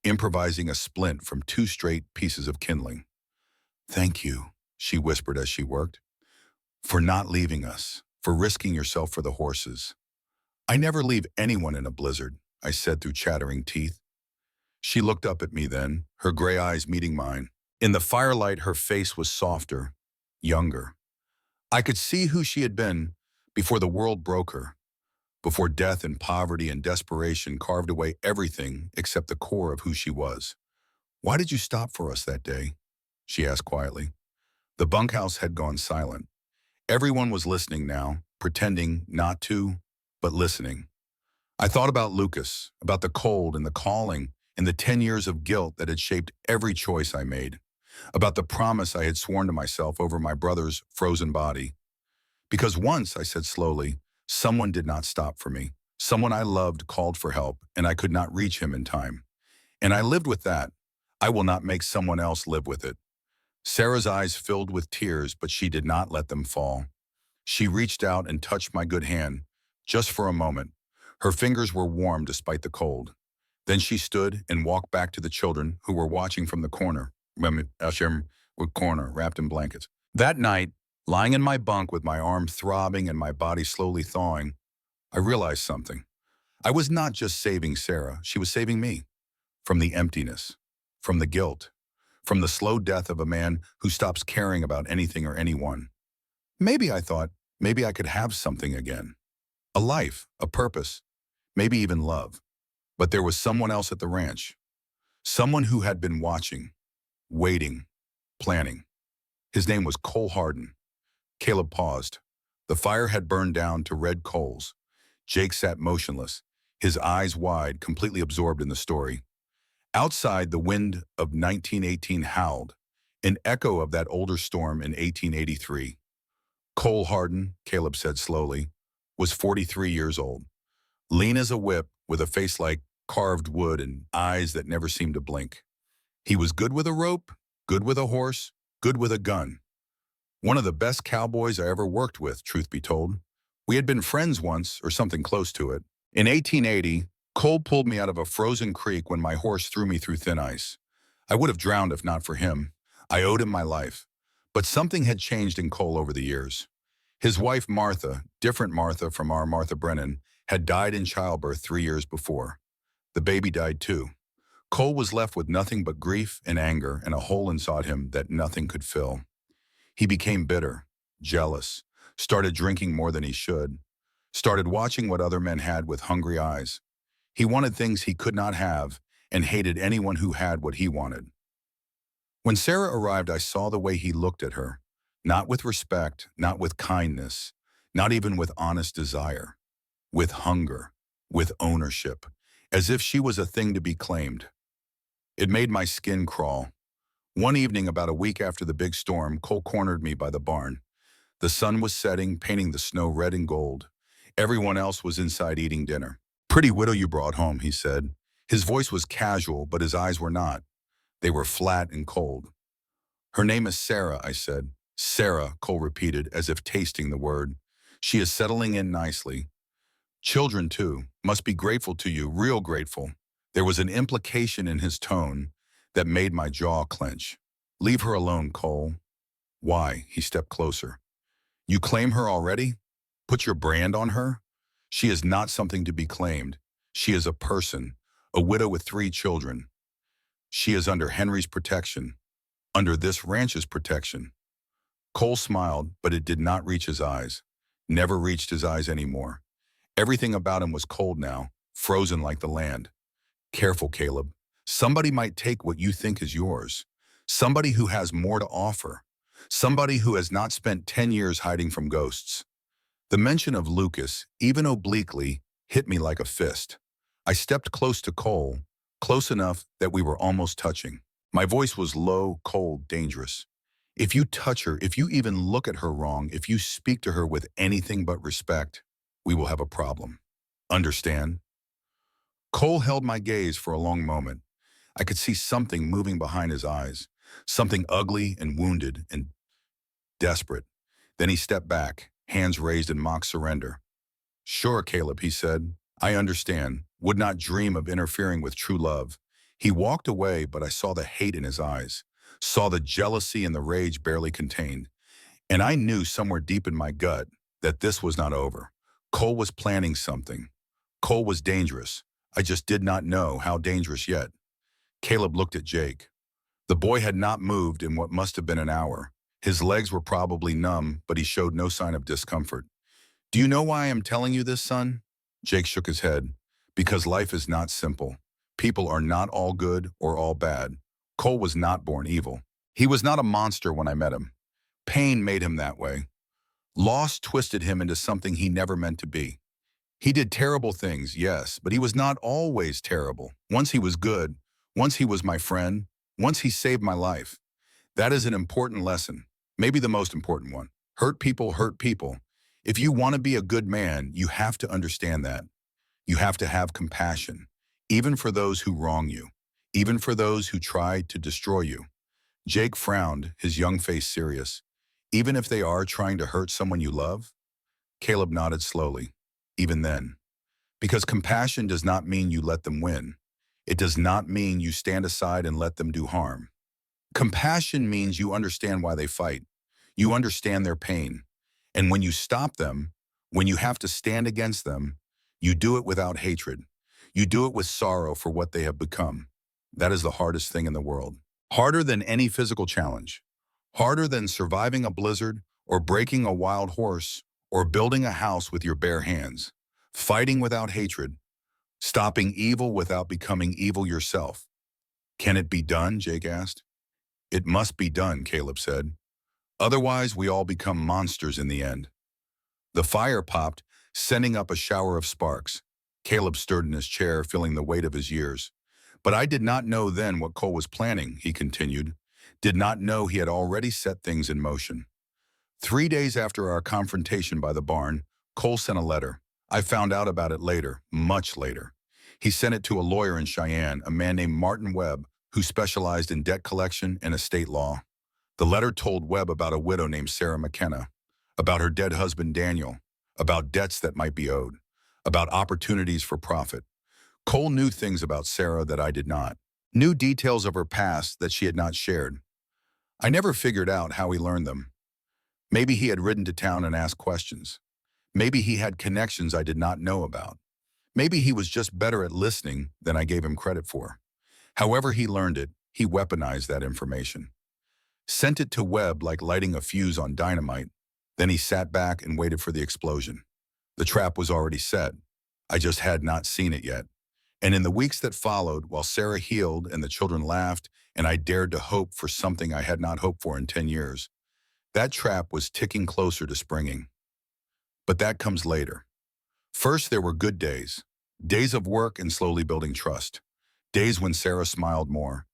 improvising a splint from 2 straight pieces of kindling. "Thank you," she whispered as she worked, "for not leaving us, for risking yourself for the horses." "I never leave anyone in a blizzard," I said through chattering teeth. She looked up at me then, her gray eyes meeting mine. In the firelight, her face was softer, younger. I could see who she had been before the world broke her, before death and poverty and desperation carved away everything except the core of who she was. "Why did you stop for us that day?" she asked quietly. The bunkhouse had gone silent. Everyone was listening now, pretending not to, but listening. I thought about Lucas, about the cold and the calling and the 10 years of guilt that had shaped every choice I made. about the promise I had sworn to myself over my brother's frozen body. Because once, I said slowly, someone did not stop for me. Someone I loved called for help, and I could not reach him in time. And I lived with that. I will not make someone else live with it. Sarah's eyes filled with tears, but she did not let them fall. She reached out and touched my good hand, just for a moment. Her fingers were warm despite the cold. Then she stood and walked back to the children who were watching from the corner, wrapped in blankets. That night, lying in my bunk with my arm throbbing and my body slowly thawing, I realized something. I was not just saving Sarah, she was saving me. From the emptiness, from the guilt, from the slow death of a man who stops caring about anything or anyone. Maybe, I thought, maybe I could have something again. A life, a purpose, maybe even love. But there was someone else at the ranch. Someone who had been watching, waiting, planning. His name was Cole Hardin. Caleb paused. The fire had burned down to red coals. Jake sat motionless, his eyes wide, completely absorbed in the story. Outside, the wind of 1918 howled, an echo of that older storm in 1883. Cole Hardin, Caleb said slowly, was 43 years old, lean as a whip with a face like carved wood and eyes that never seemed to blink. He was good with a rope, good with a horse, good with a gun. One of the best cowboys I ever worked with, truth be told. We had been friends once, or something close to it. In 1880, Cole pulled me out of a frozen creek when my horse threw me through thin ice. I would have drowned if not for him. I owed him my life. But something had changed in Cole over the years. His wife, Martha, different Martha from our Martha Brennan, had died in childbirth 3 years before. The baby died too. Cole was left with nothing but grief and anger and a hole inside him that nothing could fill. He became bitter, jealous, started drinking more than he should, started watching what other men had with hungry eyes. He wanted things he could not have and hated anyone who had what he wanted. When Sarah arrived, I saw the way he looked at her, not with respect, not with kindness, not even with honest desire, with hunger, with ownership, as if she was a thing to be claimed. It made my skin crawl. One evening, about a week after the big storm, Cole cornered me by the barn. The sun was setting, painting the snow red and gold. Everyone else was inside eating dinner. "Pretty widow you brought home," he said. His voice was casual, but his eyes were not. They were flat and cold. "Her name is Sarah," I said. "Sarah," Cole repeated, as if tasting the word. "She is settling in nicely. Children, too, must be grateful to you, real grateful." There was an implication in his tone that made my jaw clench. "Leave her alone, Cole." "Why?" He stepped closer. "You claim her already? Put your brand on her? She is not something to be claimed. She is a person, a widow with 3 children. She is under Henry's protection, under this ranch's protection." Cole smiled, but it did not reach his eyes. Never reached his eyes anymore. Everything about him was cold now, frozen like the land. "Careful, Caleb. Somebody might take what you think is yours. Somebody who has more to offer. Somebody who has not spent 10 years hiding from ghosts." The mention of Lucas, even obliquely, hit me like a fist. I stepped close to Cole, close enough that we were almost touching. My voice was low, cold, dangerous. "If you touch her, if you even look at her wrong, if you speak to her with anything but respect, we will have a problem. Understand?" Cole held my gaze for a long moment. I could see something moving behind his eyes, something ugly and wounded and desperate. Then he stepped back, hands raised in mock surrender. "Sure, Caleb," he said. "I understand. Would not dream of interfering with true love." He walked away, but I saw the hate in his eyes, saw the jealousy and the rage barely contained. And I knew somewhere deep in my gut that this was not over. Cole was planning something. Cole was dangerous. I just did not know how dangerous yet. Caleb looked at Jake. The boy had not moved in what must have been an hour. His legs were probably numb, but he showed no sign of discomfort. "Do you know why I am telling you this, son?" Jake shook his head. "Because life is not simple. People are not all good or all bad. Cole was not born evil. He was not a monster when I met him. Pain made him that way. Loss twisted him into something he never meant to be. He did terrible things, yes, but he was not always terrible. Once he was good. Once he was my friend. Once he saved my life. That is an important lesson, maybe the most important one. Hurt people hurt people. If you want to be a good man, you have to understand that. You have to have compassion, even for those who wrong you, even for those who try to destroy you. Jake frowned, his young face serious. Even if they are trying to hurt someone you love? Caleb nodded slowly. Even then. Because compassion does not mean you let them win. It does not mean you stand aside and let them do harm. Compassion means you understand why they fight. You understand their pain. And when you stop them, when you have to stand against them, you do it without hatred. You do it with sorrow for what they have become. That is the hardest thing in the world. Harder than any physical challenge. Harder than surviving a blizzard or breaking a wild horse or building a house with your bare hands. Fighting without hatred. Stopping evil without becoming evil yourself. Can it be done? Jake asked. It must be done, Caleb said. Otherwise, we all become monsters in the end. The fire popped, sending up a shower of sparks. Caleb stirred in his chair, feeling the weight of his years. But I did not know then what Cole was planning, he continued. Did not know he had already set things in motion. 3 days after our confrontation by the barn, Cole sent a letter. I found out about it later, much later. He sent it to a lawyer in Cheyenne, a man named Martin Webb, who specialized in debt collection and estate law. The letter told Webb about a widow named Sarah McKenna, about her dead husband Daniel, about debts that might be owed, about opportunities for profit. Cole knew things about Sarah that I did not, knew details of her past that she had not shared. I never figured out how he learned them. Maybe he had ridden to town and asked questions. Maybe he had connections I did not know about. Maybe he was just better at listening than I gave him credit for. However he learned it, he weaponized that information. Sent it to Webb like lighting a fuse on dynamite. Then he sat back and waited for the explosion. The trap was already set. I just had not seen it yet. And in the weeks that followed, while Sarah healed and the children laughed, and I dared to hope for something I had not hoped for in 10 years, that trap was ticking closer to springing. But that comes later. First, there were good days. Days of work and slowly building trust. Days when Sarah smiled more.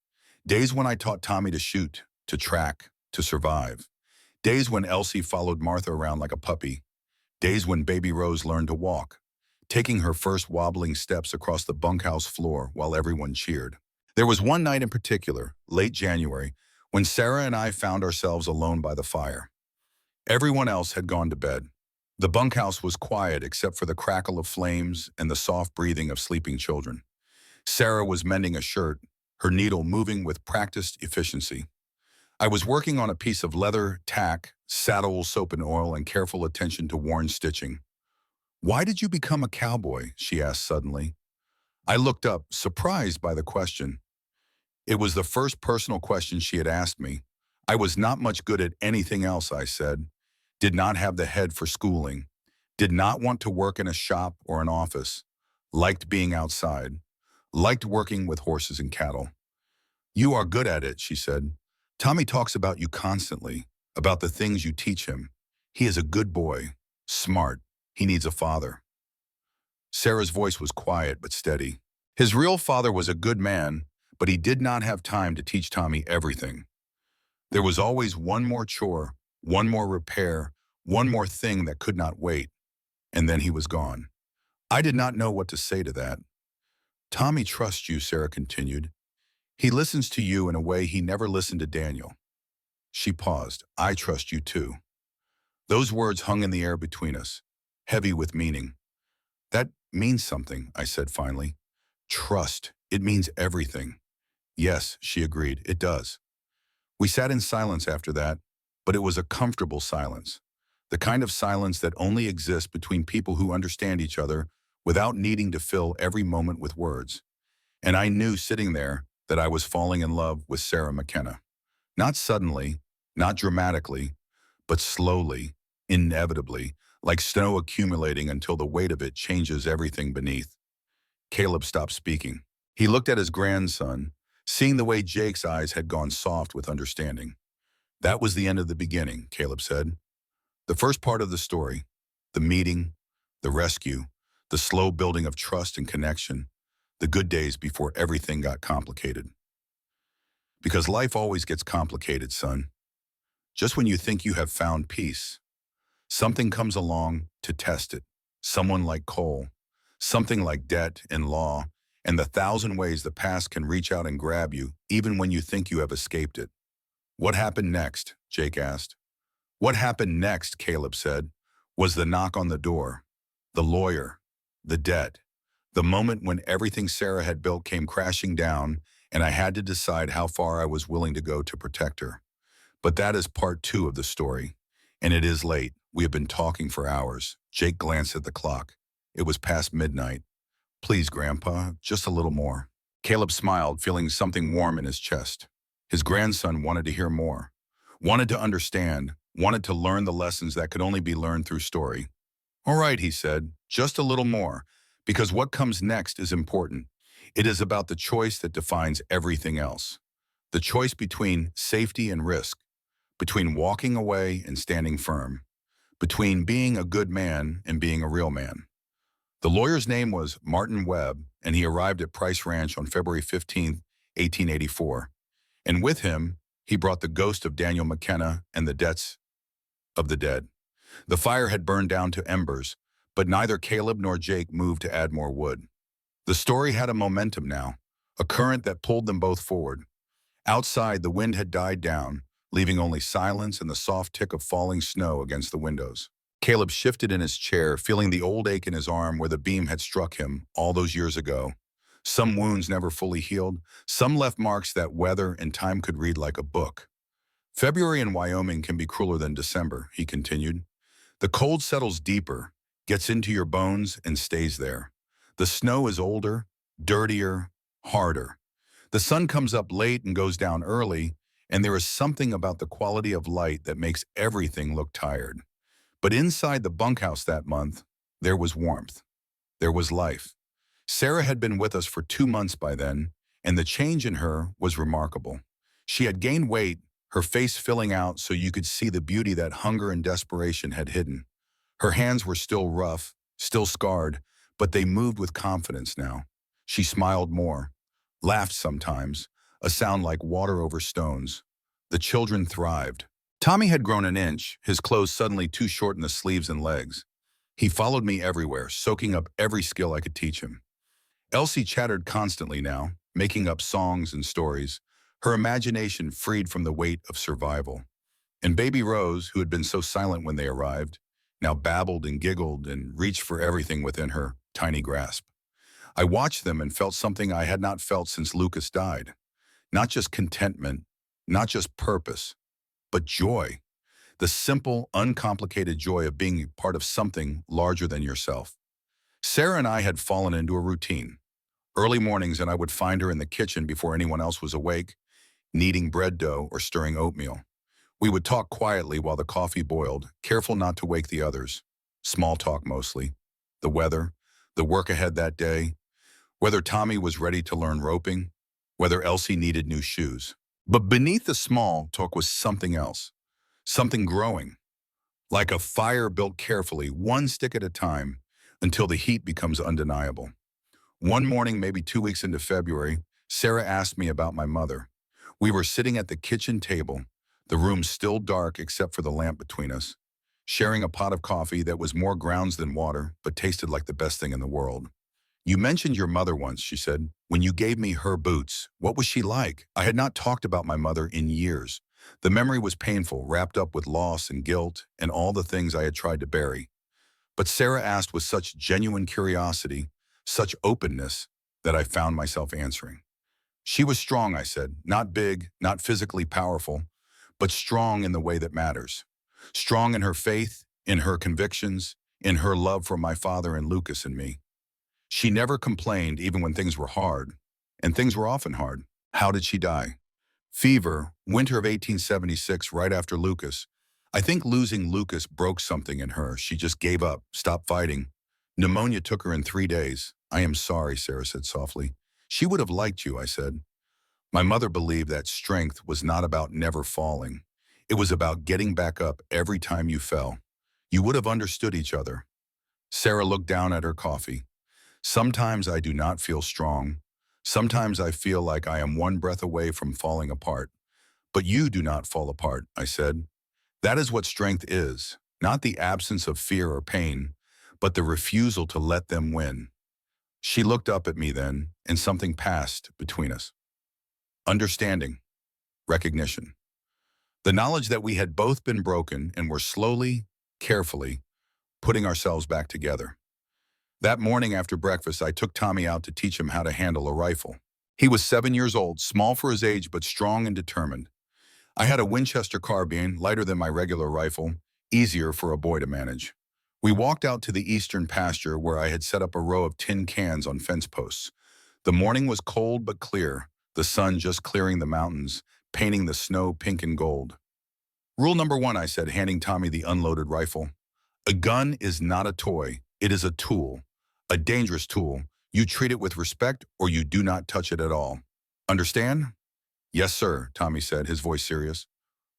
Days when I taught Tommy to shoot, to track, to survive. Days when Elsie followed Martha around like a puppy. Days when baby Rose learned to walk, taking her first wobbling steps across the bunkhouse floor while everyone cheered. There was one night in particular, late January, when Sarah and I found ourselves alone by the fire. Everyone else had gone to bed. The bunkhouse was quiet except for the crackle of flames and the soft breathing of sleeping children. Sarah was mending a shirt, her needle moving with practiced efficiency. I was working on a piece of leather, tack, saddle, soap and oil, and careful attention to worn stitching. "Why did you become a cowboy?" she asked suddenly. I looked up, surprised by the question. It was the first personal question she had asked me. I was not much good at anything else, I said. Did not have the head for schooling. Did not want to work in a shop or an office. Liked being outside. Liked working with horses and cattle. "You are good at it," she said. "Tommy talks about you constantly, about the things you teach him. He is a good boy, smart. He needs a father." Sarah's voice was quiet but steady. His real father was a good man, but he did not have time to teach Tommy everything. There was always one more chore, one more repair, one more thing that could not wait, and then he was gone. I did not know what to say to that. "Tommy trusts you," Sarah continued. "He listens to you in a way he never listened to Daniel." She paused. "I trust you too." Those words hung in the air between us, heavy with meaning. "That means something," I said finally. "Trust. It means everything." "Yes," she agreed, "it does." We sat in silence after that, but it was a comfortable silence. The kind of silence that only exists between people who understand each other without needing to fill every moment with words. And I knew sitting there that I was falling in love with Sarah McKenna. Not suddenly, not dramatically, but slowly, inevitably, like snow accumulating until the weight of it changes everything beneath. Caleb stopped speaking. He looked at his grandson, seeing the way Jake's eyes had gone soft with understanding. "That was the end of the beginning," Caleb said. "The first part of the story, the meeting, the rescue, the slow building of trust and connection, the good days before everything got complicated." Because life always gets complicated, son. Just when you think you have found peace, something comes along to test it. Someone like Cole, something like debt and law, and the thousand ways the past can reach out and grab you, even when you think you have escaped it. What happened next? Jake asked. What happened next, Caleb said, was the knock on the door, the lawyer, the debt, the moment when everything Sarah had built came crashing down, and I had to decide how far I was willing to go to protect her. But that is part two of the story. And it is late. We have been talking for hours. Jake glanced at the clock. It was past midnight. Please, Grandpa, just a little more. Caleb smiled, feeling something warm in his chest. His grandson wanted to hear more, wanted to understand, wanted to learn the lessons that could only be learned through story. All right, he said, just a little more, because what comes next is important. It is about the choice that defines everything else. The choice between safety and risk, between walking away and standing firm, between being a good man and being a real man. The lawyer's name was Martin Webb, and he arrived at Price Ranch on February 15, 1884. And with him, he brought the ghost of Daniel McKenna and the debts of the dead. The fire had burned down to embers, but neither Caleb nor Jake moved to add more wood. The story had a momentum now, a current that pulled them both forward. Outside, the wind had died down, leaving only silence and the soft tick of falling snow against the windows. Caleb shifted in his chair, feeling the old ache in his arm where the beam had struck him all those years ago. Some wounds never fully healed, some left marks that weather and time could read like a book. February in Wyoming can be crueler than December, he continued. The cold settles deeper, gets into your bones, and stays there. The snow is older, dirtier, harder. The sun comes up late and goes down early, and there is something about the quality of light that makes everything look tired. But inside the bunkhouse that month, there was warmth. There was life. Sarah had been with us for 2 months by then, and the change in her was remarkable. She had gained weight, her face filling out so you could see the beauty that hunger and desperation had hidden. Her hands were still rough, still scarred, but they moved with confidence now. She smiled more, laughed sometimes, a sound like water over stones. The children thrived. Tommy had grown an inch, his clothes suddenly too short in the sleeves and legs. He followed me everywhere, soaking up every skill I could teach him. Elsie chattered constantly now, making up songs and stories, her imagination freed from the weight of survival. And baby Rose, who had been so silent when they arrived, now babbled and giggled and reached for everything within her tiny grasp. I watched them and felt something I had not felt since Lucas died. Not just contentment, not just purpose, but joy. The simple, uncomplicated joy of being part of something larger than yourself. Sarah and I had fallen into a routine. Early mornings and I would find her in the kitchen before anyone else was awake, kneading bread dough or stirring oatmeal. We would talk quietly while the coffee boiled, careful not to wake the others. Small talk mostly. The weather, the work ahead that day, whether Tommy was ready to learn roping, whether Elsie needed new shoes. But beneath the small talk was something else, something growing, like a fire built carefully, one stick at a time, until the heat becomes undeniable. One morning, maybe 2 weeks into February, Sarah asked me about my mother. We were sitting at the kitchen table, the room still dark except for the lamp between us, sharing a pot of coffee that was more grounds than water, but tasted like the best thing in the world. You mentioned your mother once, she said. When you gave me her boots, what was she like? I had not talked about my mother in years. The memory was painful, wrapped up with loss and guilt and all the things I had tried to bury. But Sarah asked with such genuine curiosity, such openness, that I found myself answering. She was strong, I said, not big, not physically powerful, but strong in the way that matters. Strong in her faith, in her convictions, in her love for my father and Lucas and me. She never complained even when things were hard, and things were often hard. How did she die? Fever, winter of 1876, right after Lucas. I think losing Lucas broke something in her. She just gave up, stopped fighting. Pneumonia took her in 3 days. I am sorry, Sarah said softly. She would have liked you, I said. My mother believed that strength was not about never falling. It was about getting back up every time you fell. You would have understood each other. Sarah looked down at her coffee. Sometimes I do not feel strong. Sometimes I feel like I am one breath away from falling apart. But you do not fall apart, I said. That is what strength is, not the absence of fear or pain, but the refusal to let them win. She looked up at me then, and something passed between us. Understanding, recognition. The knowledge that we had both been broken and were slowly, carefully, putting ourselves back together. That morning after breakfast, I took Tommy out to teach him how to handle a rifle. He was 7 years old, small for his age, but strong and determined. I had a Winchester carbine, lighter than my regular rifle, easier for a boy to manage. We walked out to the eastern pasture where I had set up a row of tin cans on fence posts. The morning was cold but clear, the sun just clearing the mountains, painting the snow pink and gold. Rule number one, I said, handing Tommy the unloaded rifle. A gun is not a toy. It is a tool, a dangerous tool. You treat it with respect or you do not touch it at all. Understand? Yes, sir, Tommy said, his voice serious.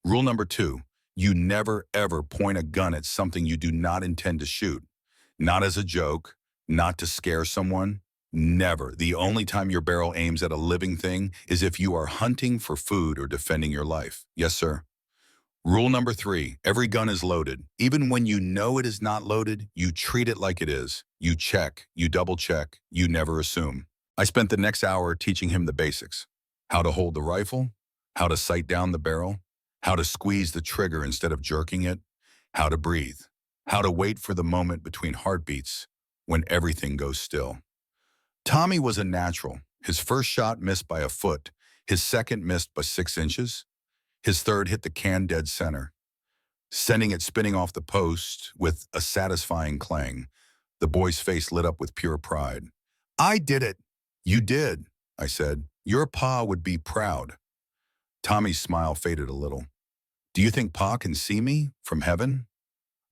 Rule number two, you never ever point a gun at something you do not intend to shoot. Not as a joke, not to scare someone. Never. The only time your barrel aims at a living thing is if you are hunting for food or defending your life. Yes, sir. Rule number three, every gun is loaded. Even when you know it is not loaded, you treat it like it is. You check, you double check, you never assume. I spent the next hour teaching him the basics. How to hold the rifle, how to sight down the barrel, how to squeeze the trigger instead of jerking it, how to breathe, how to wait for the moment between heartbeats when everything goes still. Tommy was a natural. His first shot missed by a foot, his second missed by 6 inches, his third hit the can dead center, sending it spinning off the post with a satisfying clang. The boy's face lit up with pure pride. I did it. You did, I said. Your pa would be proud. Tommy's smile faded a little. Do you think pa can see me from heaven?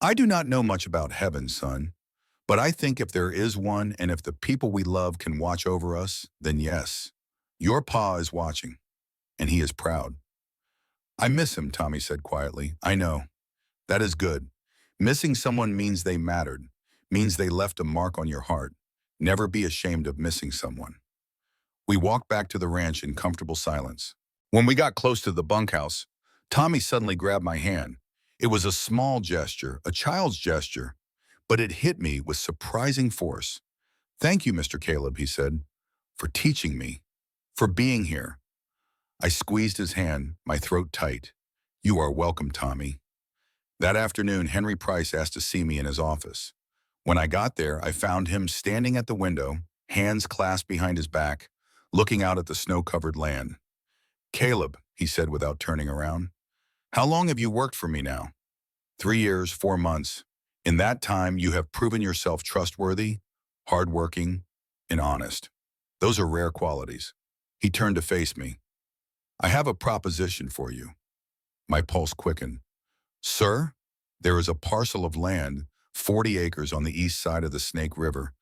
I do not know much about heaven, son, but I think if there is one and if the people we love can watch over us, then yes, your pa is watching, and he is proud. I miss him, Tommy said quietly. I know. That is good. Missing someone means they mattered, means they left a mark on your heart. Never be ashamed of missing someone. We walked back to the ranch in comfortable silence. When we got close to the bunkhouse, Tommy suddenly grabbed my hand. It was a small gesture, a child's gesture, but it hit me with surprising force. Thank you, Mr. Caleb, he said, for teaching me, for being here. I squeezed his hand, my throat tight. You are welcome, Tommy. That afternoon, Henry Price asked to see me in his office. When I got there, I found him standing at the window, hands clasped behind his back, looking out at the snow-covered land. Caleb, he said without turning around, how long have you worked for me now? 3 years, 4 months. In that time, you have proven yourself trustworthy, hardworking, and honest. Those are rare qualities. He turned to face me. I have a proposition for you. My pulse quickened. Sir, there is a parcel of land, 40 acres on the east side of the Snake River.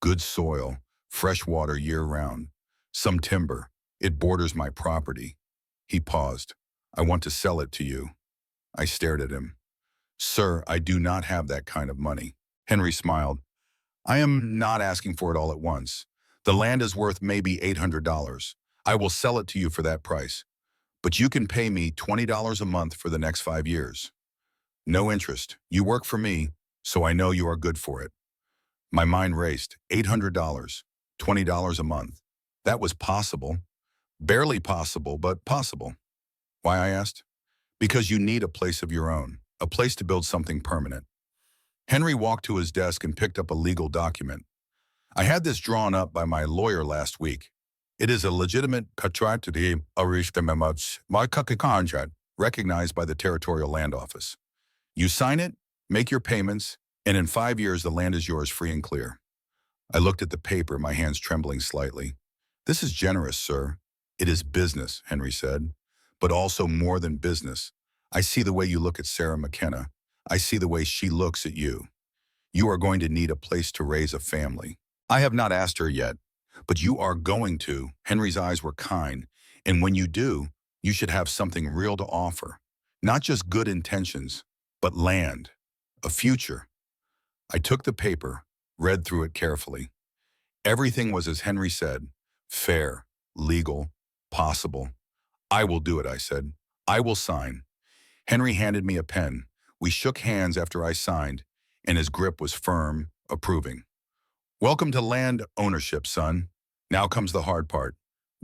Good soil, fresh water year-round. Some timber. It borders my property. He paused. I want to sell it to you. I stared at him. Sir, I do not have that kind of money. Henry smiled. I am not asking for it all at once. The land is worth maybe $800. I will sell it to you for that price. But you can pay me $20 a month for the next 5 years. No interest. You work for me, so I know you are good for it. My mind raced. $800, $20 a month. That was possible. Barely possible, but possible. Why, I asked? Because you need a place of your own, a place to build something permanent. Henry walked to his desk and picked up a legal document. I had this drawn up by my lawyer last week. It is a legitimate contract recognized by the Territorial Land Office. You sign it, make your payments, and in 5 years the land is yours free and clear. I looked at the paper, my hands trembling slightly. This is generous, sir. It is business, Henry said, but also more than business. I see the way you look at Sarah McKenna. I see the way she looks at you. You are going to need a place to raise a family. I have not asked her yet, but you are going to. Henry's eyes were kind, and when you do, you should have something real to offer. Not just good intentions, but land, a future. I took the paper, read through it carefully. Everything was as Henry said, Fair, legal, possible. I will do it, I said. I will sign. Henry handed me a pen. We shook hands after I signed, and his grip was firm, approving. Welcome to land ownership, son. Now comes the hard part,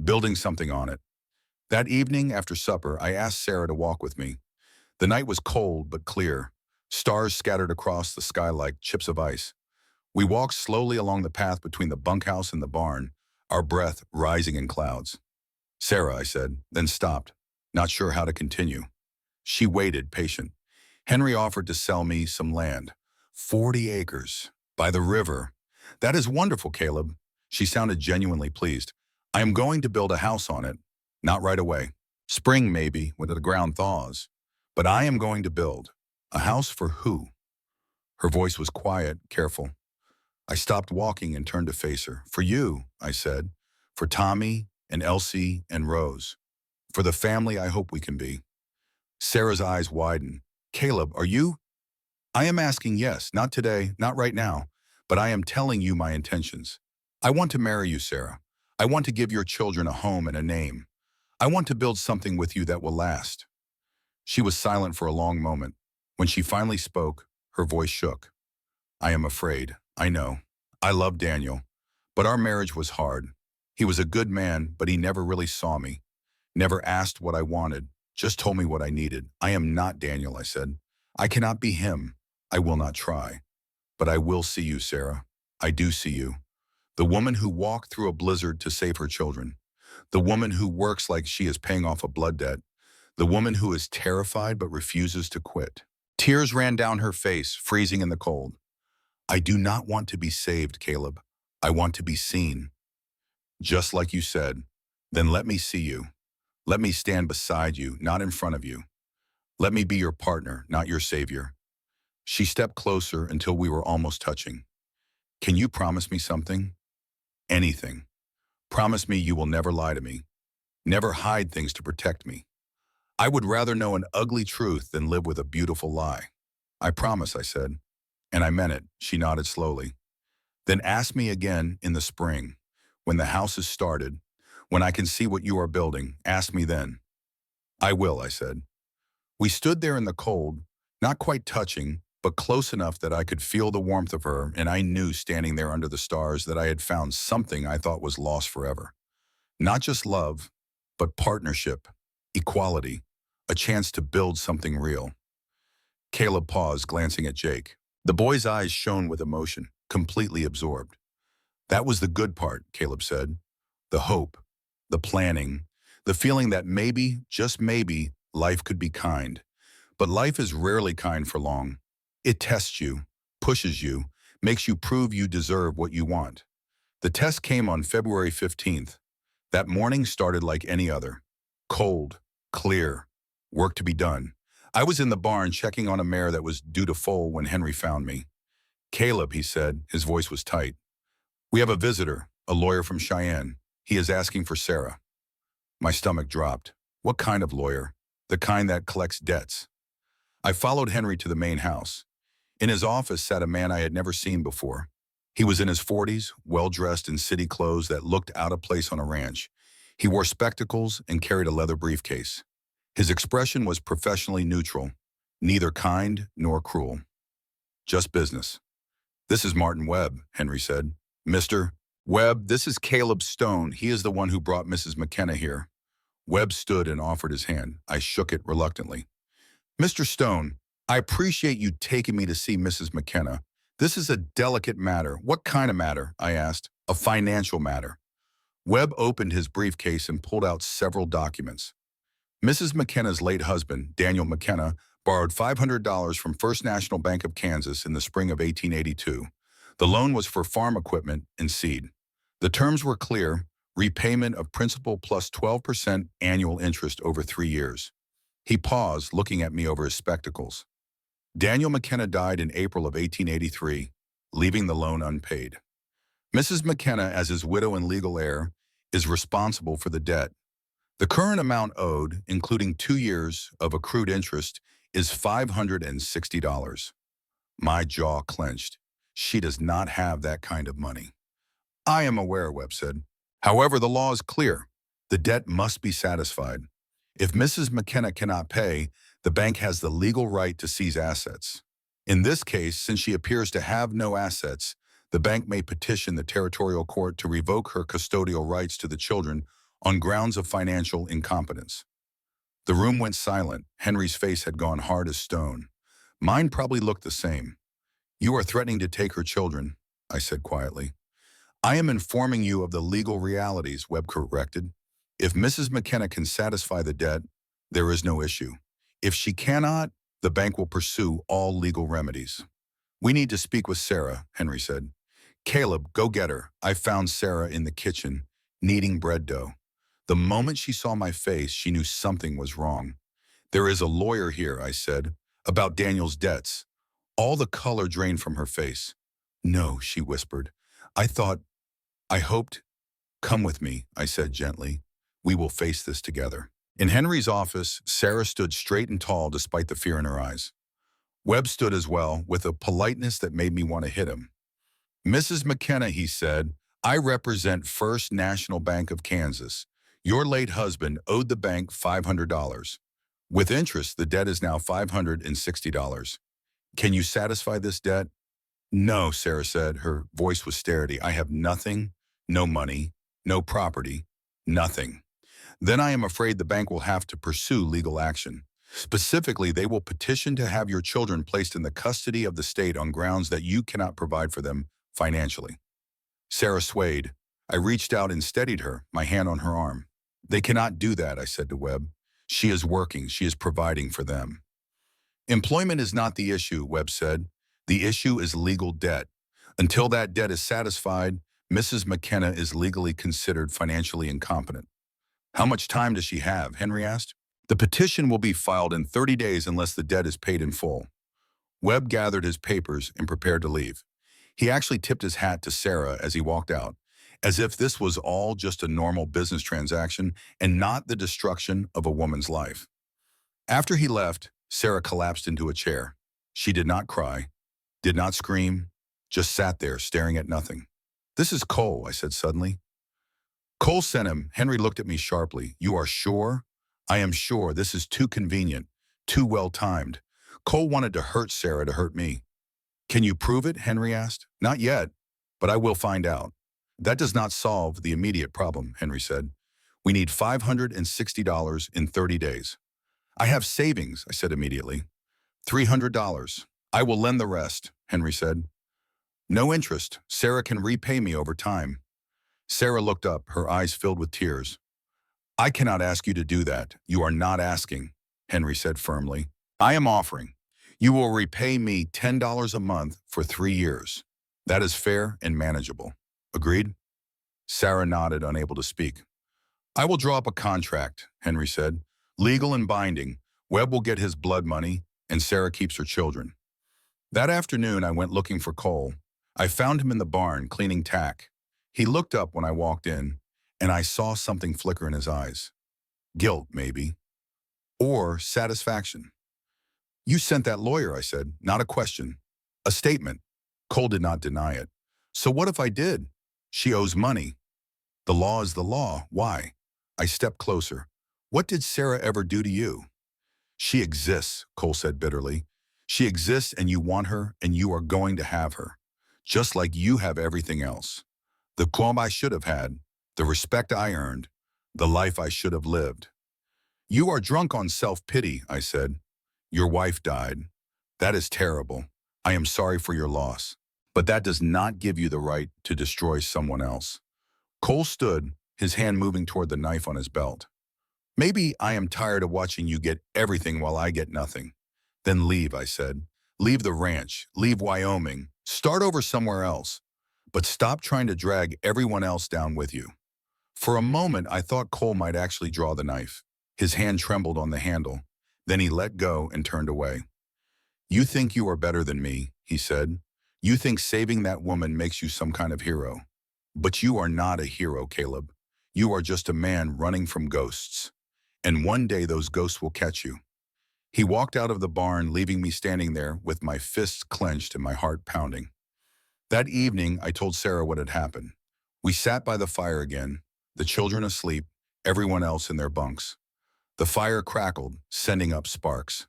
building something on it. That evening after supper, I asked Sarah to walk with me. The night was cold but clear. Stars scattered across the sky like chips of ice. We walked slowly along the path between the bunkhouse and the barn, our breath rising in clouds. Sarah, I said, then stopped, not sure how to continue. She waited, patient. Henry offered to sell me some land. 40 acres, by the river. That is wonderful, Caleb. She sounded genuinely pleased. I am going to build a house on it. Not right away. Spring, maybe, when the ground thaws. But I am going to build. A house for who? Her voice was quiet, careful. I stopped walking and turned to face her. For you, I said. For Tommy and Elsie and Rose. For the family I hope we can be. Sarah's eyes widened. Caleb, are you? I am asking yes, not today, not right now, but I am telling you my intentions. I want to marry you, Sarah. I want to give your children a home and a name. I want to build something with you that will last. She was silent for a long moment. When she finally spoke, her voice shook. I am afraid. I know. I love Daniel. But our marriage was hard. He was a good man, but he never really saw me. Never asked what I wanted, just told me what I needed. I am not Daniel, I said. I cannot be him. I will not try. But I will see you, Sarah. I do see you. The woman who walked through a blizzard to save her children. The woman who works like she is paying off a blood debt. The woman who is terrified but refuses to quit. Tears ran down her face, freezing in the cold. I do not want to be saved, Caleb. I want to be seen. Just like you said. Then let me see you. Let me stand beside you, not in front of you. Let me be your partner, not your savior. She stepped closer until we were almost touching. Can you promise me something? Anything. Promise me you will never lie to me. Never hide things to protect me. I would rather know an ugly truth than live with a beautiful lie. I promise, I said. And I meant it, she nodded slowly. Then ask me again in the spring, when the house is started, when I can see what you are building, ask me then. I will, I said. We stood there in the cold, not quite touching, but close enough that I could feel the warmth of her, and I knew standing there under the stars that I had found something I thought was lost forever. Not just love, but partnership, equality, a chance to build something real. Caleb paused, glancing at Jake. The boy's eyes shone with emotion, completely absorbed. That was the good part, Caleb said. The hope, the planning, the feeling that maybe, just maybe, life could be kind. But life is rarely kind for long. It tests you, pushes you, makes you prove you deserve what you want. The test came on February 15th. That morning started like any other. Cold, clear, work to be done. I was in the barn checking on a mare that was due to foal when Henry found me. Caleb, he said, his voice was tight. We have a visitor, a lawyer from Cheyenne. He is asking for Sarah. My stomach dropped. What kind of lawyer? The kind that collects debts. I followed Henry to the main house. In his office sat a man I had never seen before. He was in his 40s, well-dressed in city clothes that looked out of place on a ranch. He wore spectacles and carried a leather briefcase. His expression was professionally neutral, neither kind nor cruel. Just business. This is Martin Webb, Henry said. Mr. Webb, this is Caleb Stone. He is the one who brought Mrs. McKenna here. Webb stood and offered his hand. I shook it reluctantly. Mr. Stone, I appreciate you taking me to see Mrs. McKenna. This is a delicate matter. What kind of matter? I asked. A financial matter. Webb opened his briefcase and pulled out several documents. Mrs. McKenna's late husband, Daniel McKenna, borrowed $500 from First National Bank of Kansas in the spring of 1882. The loan was for farm equipment and seed. The terms were clear, repayment of principal plus 12% annual interest over 3 years. He paused, looking at me over his spectacles. Daniel McKenna died in April of 1883, leaving the loan unpaid. Mrs. McKenna, as his widow and legal heir, is responsible for the debt. The current amount owed, including 2 years of accrued interest, is $560. My jaw clenched. She does not have that kind of money. I am aware, Webb said. However, the law is clear. The debt must be satisfied. If Mrs. McKenna cannot pay, the bank has the legal right to seize assets. In this case, since she appears to have no assets, the bank may petition the territorial court to revoke her custodial rights to the children on grounds of financial incompetence. The room went silent. Henry's face had gone hard as stone. Mine probably looked the same. "You are threatening to take her children," I said quietly. "I am informing you of the legal realities," Webb corrected. "If Mrs. McKenna can satisfy the debt, there is no issue. If she cannot, the bank will pursue all legal remedies." "We need to speak with Sarah," Henry said. "Caleb, go get her." I found Sarah in the kitchen, kneading bread dough. The moment she saw my face, she knew something was wrong. "There is a lawyer here," I said, "about Daniel's debts." All the color drained from her face. "No," she whispered. I hoped." "Come with me," I said gently. "We will face this together." In Henry's office, Sarah stood straight and tall despite the fear in her eyes. Webb stood as well, with a politeness that made me want to hit him. "Mrs. McKenna," he said, "I represent First National Bank of Kansas. Your late husband owed the bank $500. With interest, the debt is now $560. Can you satisfy this debt?" "No," Sarah said. Her voice was sturdy. "I have nothing, no money, no property, nothing." "Then I am afraid the bank will have to pursue legal action. Specifically, they will petition to have your children placed in the custody of the state on grounds that you cannot provide for them financially." Sarah swayed. I reached out and steadied her, my hand on her arm. "They cannot do that," I said to Webb. "She is working. She is providing for them." "Employment is not the issue," Webb said. "The issue is legal debt. Until that debt is satisfied, Mrs. McKenna is legally considered financially incompetent." "How much time does she have?" Henry asked. "The petition will be filed in 30 days unless the debt is paid in full." Webb gathered his papers and prepared to leave. He actually tipped his hat to Sarah as he walked out, as if this was all just a normal business transaction and not the destruction of a woman's life. After he left, Sarah collapsed into a chair. She did not cry, did not scream, just sat there staring at nothing. "This is Cole," I said suddenly. "Cole sent him." Henry looked at me sharply. "You are sure?" "I am sure. This is too convenient, too well-timed. Cole wanted to hurt Sarah to hurt me." "Can you prove it?" Henry asked. "Not yet, but I will find out." "That does not solve the immediate problem," Henry said. "We need $560 in 30 days. "I have savings," I said immediately. $300. "I will lend the rest," Henry said. "No interest. Sarah can repay me over time." Sarah looked up, her eyes filled with tears. "I cannot ask you to do that. You are not asking," Henry said firmly. "I am offering. You will repay me $10 a month for 3 years. That is fair and manageable. Agreed?" Sarah nodded, unable to speak. "I will draw up a contract," Henry said. "Legal and binding. Webb will get his blood money, and Sarah keeps her children." That afternoon, I went looking for Cole. I found him in the barn, cleaning tack. He looked up when I walked in, and I saw something flicker in his eyes. Guilt, maybe. Or satisfaction. "You sent that lawyer," I said. "Not a question. A statement." Cole did not deny it. "So what if I did?" "She owes money." "The law is the law. Why?" I stepped closer. "What did Sarah ever do to you?" "She exists," Cole said bitterly. "She exists and you want her and you are going to have her. Just like you have everything else. The calm I should have had, the respect I earned, the life I should have lived." "You are drunk on self-pity," I said. "Your wife died. That is terrible. I am sorry for your loss. But that does not give you the right to destroy someone else." Cole stood, his hand moving toward the knife on his belt. "Maybe I am tired of watching you get everything while I get nothing." "Then leave," I said. "Leave the ranch, leave Wyoming, start over somewhere else. But stop trying to drag everyone else down with you." For a moment, I thought Cole might actually draw the knife. His hand trembled on the handle. Then he let go and turned away. "You think you are better than me," he said. "You think saving that woman makes you some kind of hero. But you are not a hero, Caleb. You are just a man running from ghosts. And one day those ghosts will catch you." He walked out of the barn, leaving me standing there with my fists clenched and my heart pounding. That evening, I told Sarah what had happened. We sat by the fire again. The children asleep, everyone else in their bunks. The fire crackled, sending up sparks.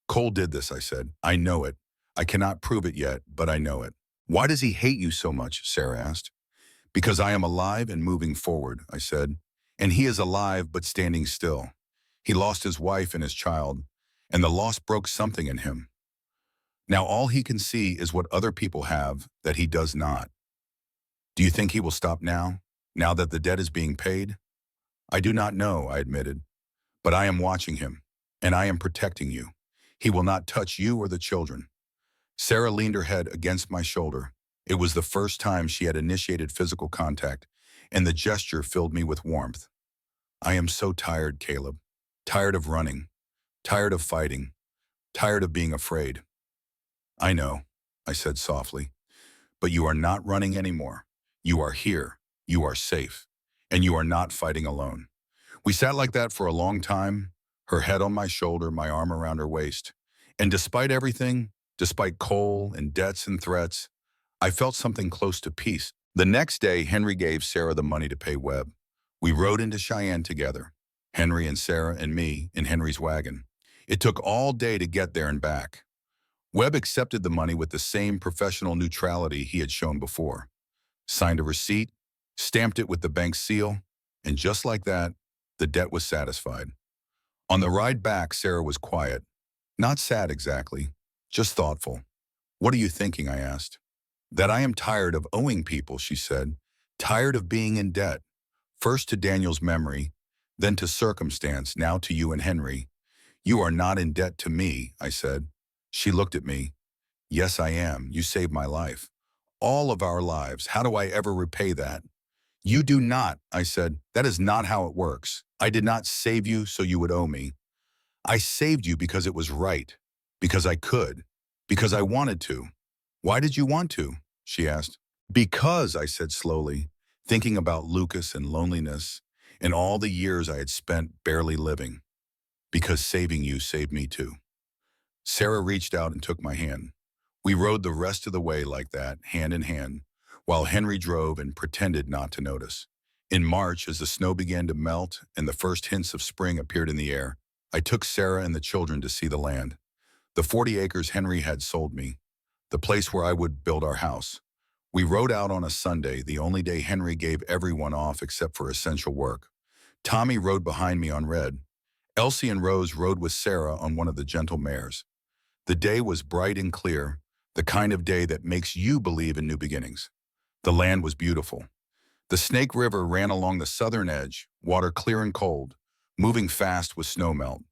Cole did this, I said. I know it. I cannot prove it yet, but I know it. Why does he hate you so much? Sarah asked. Because I am alive and moving forward, I said. And he is alive but standing still. He lost his wife and his child, and the loss broke something in him. Now all he can see is what other people have that he does not. Do you think he will stop now that the debt is being paid? I do not know, I admitted, but I am watching him, and I am protecting you. He will not touch you or the children. Sarah leaned her head against my shoulder. It was the first time she had initiated physical contact, and the gesture filled me with warmth. I am so tired, Caleb. Tired of running. Tired of fighting. Tired of being afraid. I know, I said softly, but you are not running anymore. You are here. You are safe. And you are not fighting alone. We sat like that for a long time, her head on my shoulder, my arm around her waist. And despite everything, despite Cole and debts and threats, I felt something close to peace. The next day, Henry gave Sarah the money to pay Webb. We rode into Cheyenne together, Henry and Sarah and me in Henry's wagon. It took all day to get there and back. Webb accepted the money with the same professional neutrality he had shown before, signed a receipt, stamped it with the bank seal, and just like that, the debt was satisfied. On the ride back, Sarah was quiet. Not sad exactly, just thoughtful. What are you thinking? I asked. That I am tired of owing people, she said. Tired of being in debt. First to Daniel's memory, then to circumstance, now to you and Henry. You are not in debt to me, I said. She looked at me. Yes, I am. You saved my life. All of our lives. How do I ever repay that? You do not, I said. That is not how it works. I did not save you so you would owe me. I saved you because it was right, because I could, because I wanted to. Why did you want to? She asked. Because, I said slowly, thinking about Lucas and loneliness and all the years I had spent barely living. Because saving you saved me too. Sarah reached out and took my hand. We rode the rest of the way like that, hand in hand, while Henry drove and pretended not to notice. In March, as the snow began to melt and the first hints of spring appeared in the air, I took Sarah and the children to see the land. The 40 acres Henry had sold me, the place where I would build our house. We rode out on a Sunday, the only day Henry gave everyone off except for essential work. Tommy rode behind me on red. Elsie and Rose rode with Sarah on one of the gentle mares. The day was bright and clear, the kind of day that makes you believe in new beginnings. The land was beautiful. The Snake River ran along the southern edge, water clear and cold, moving fast with snowmelt.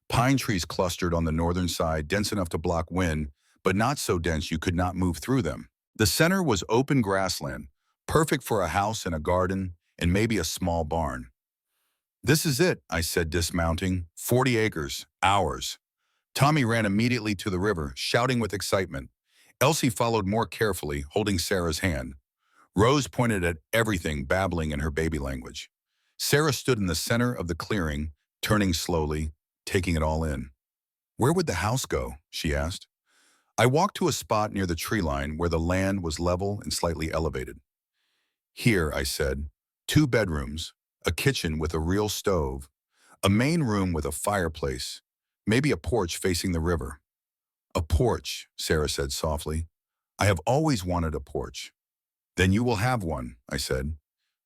Pine trees clustered on the northern side, dense enough to block wind, but not so dense you could not move through them. The center was open grassland, perfect for a house and a garden, and maybe a small barn. This is it, I said, dismounting. 40 acres, ours. Tommy ran immediately to the river, shouting with excitement. Elsie followed more carefully, holding Sarah's hand. Rose pointed at everything, babbling in her baby language. Sarah stood in the center of the clearing, turning slowly, taking it all in. Where would the house go? She asked. I walked to a spot near the tree line where the land was level and slightly elevated. Here, I said, 2 bedrooms, a kitchen with a real stove, a main room with a fireplace, maybe a porch facing the river. A porch, Sarah said softly. I have always wanted a porch. Then you will have one, I said.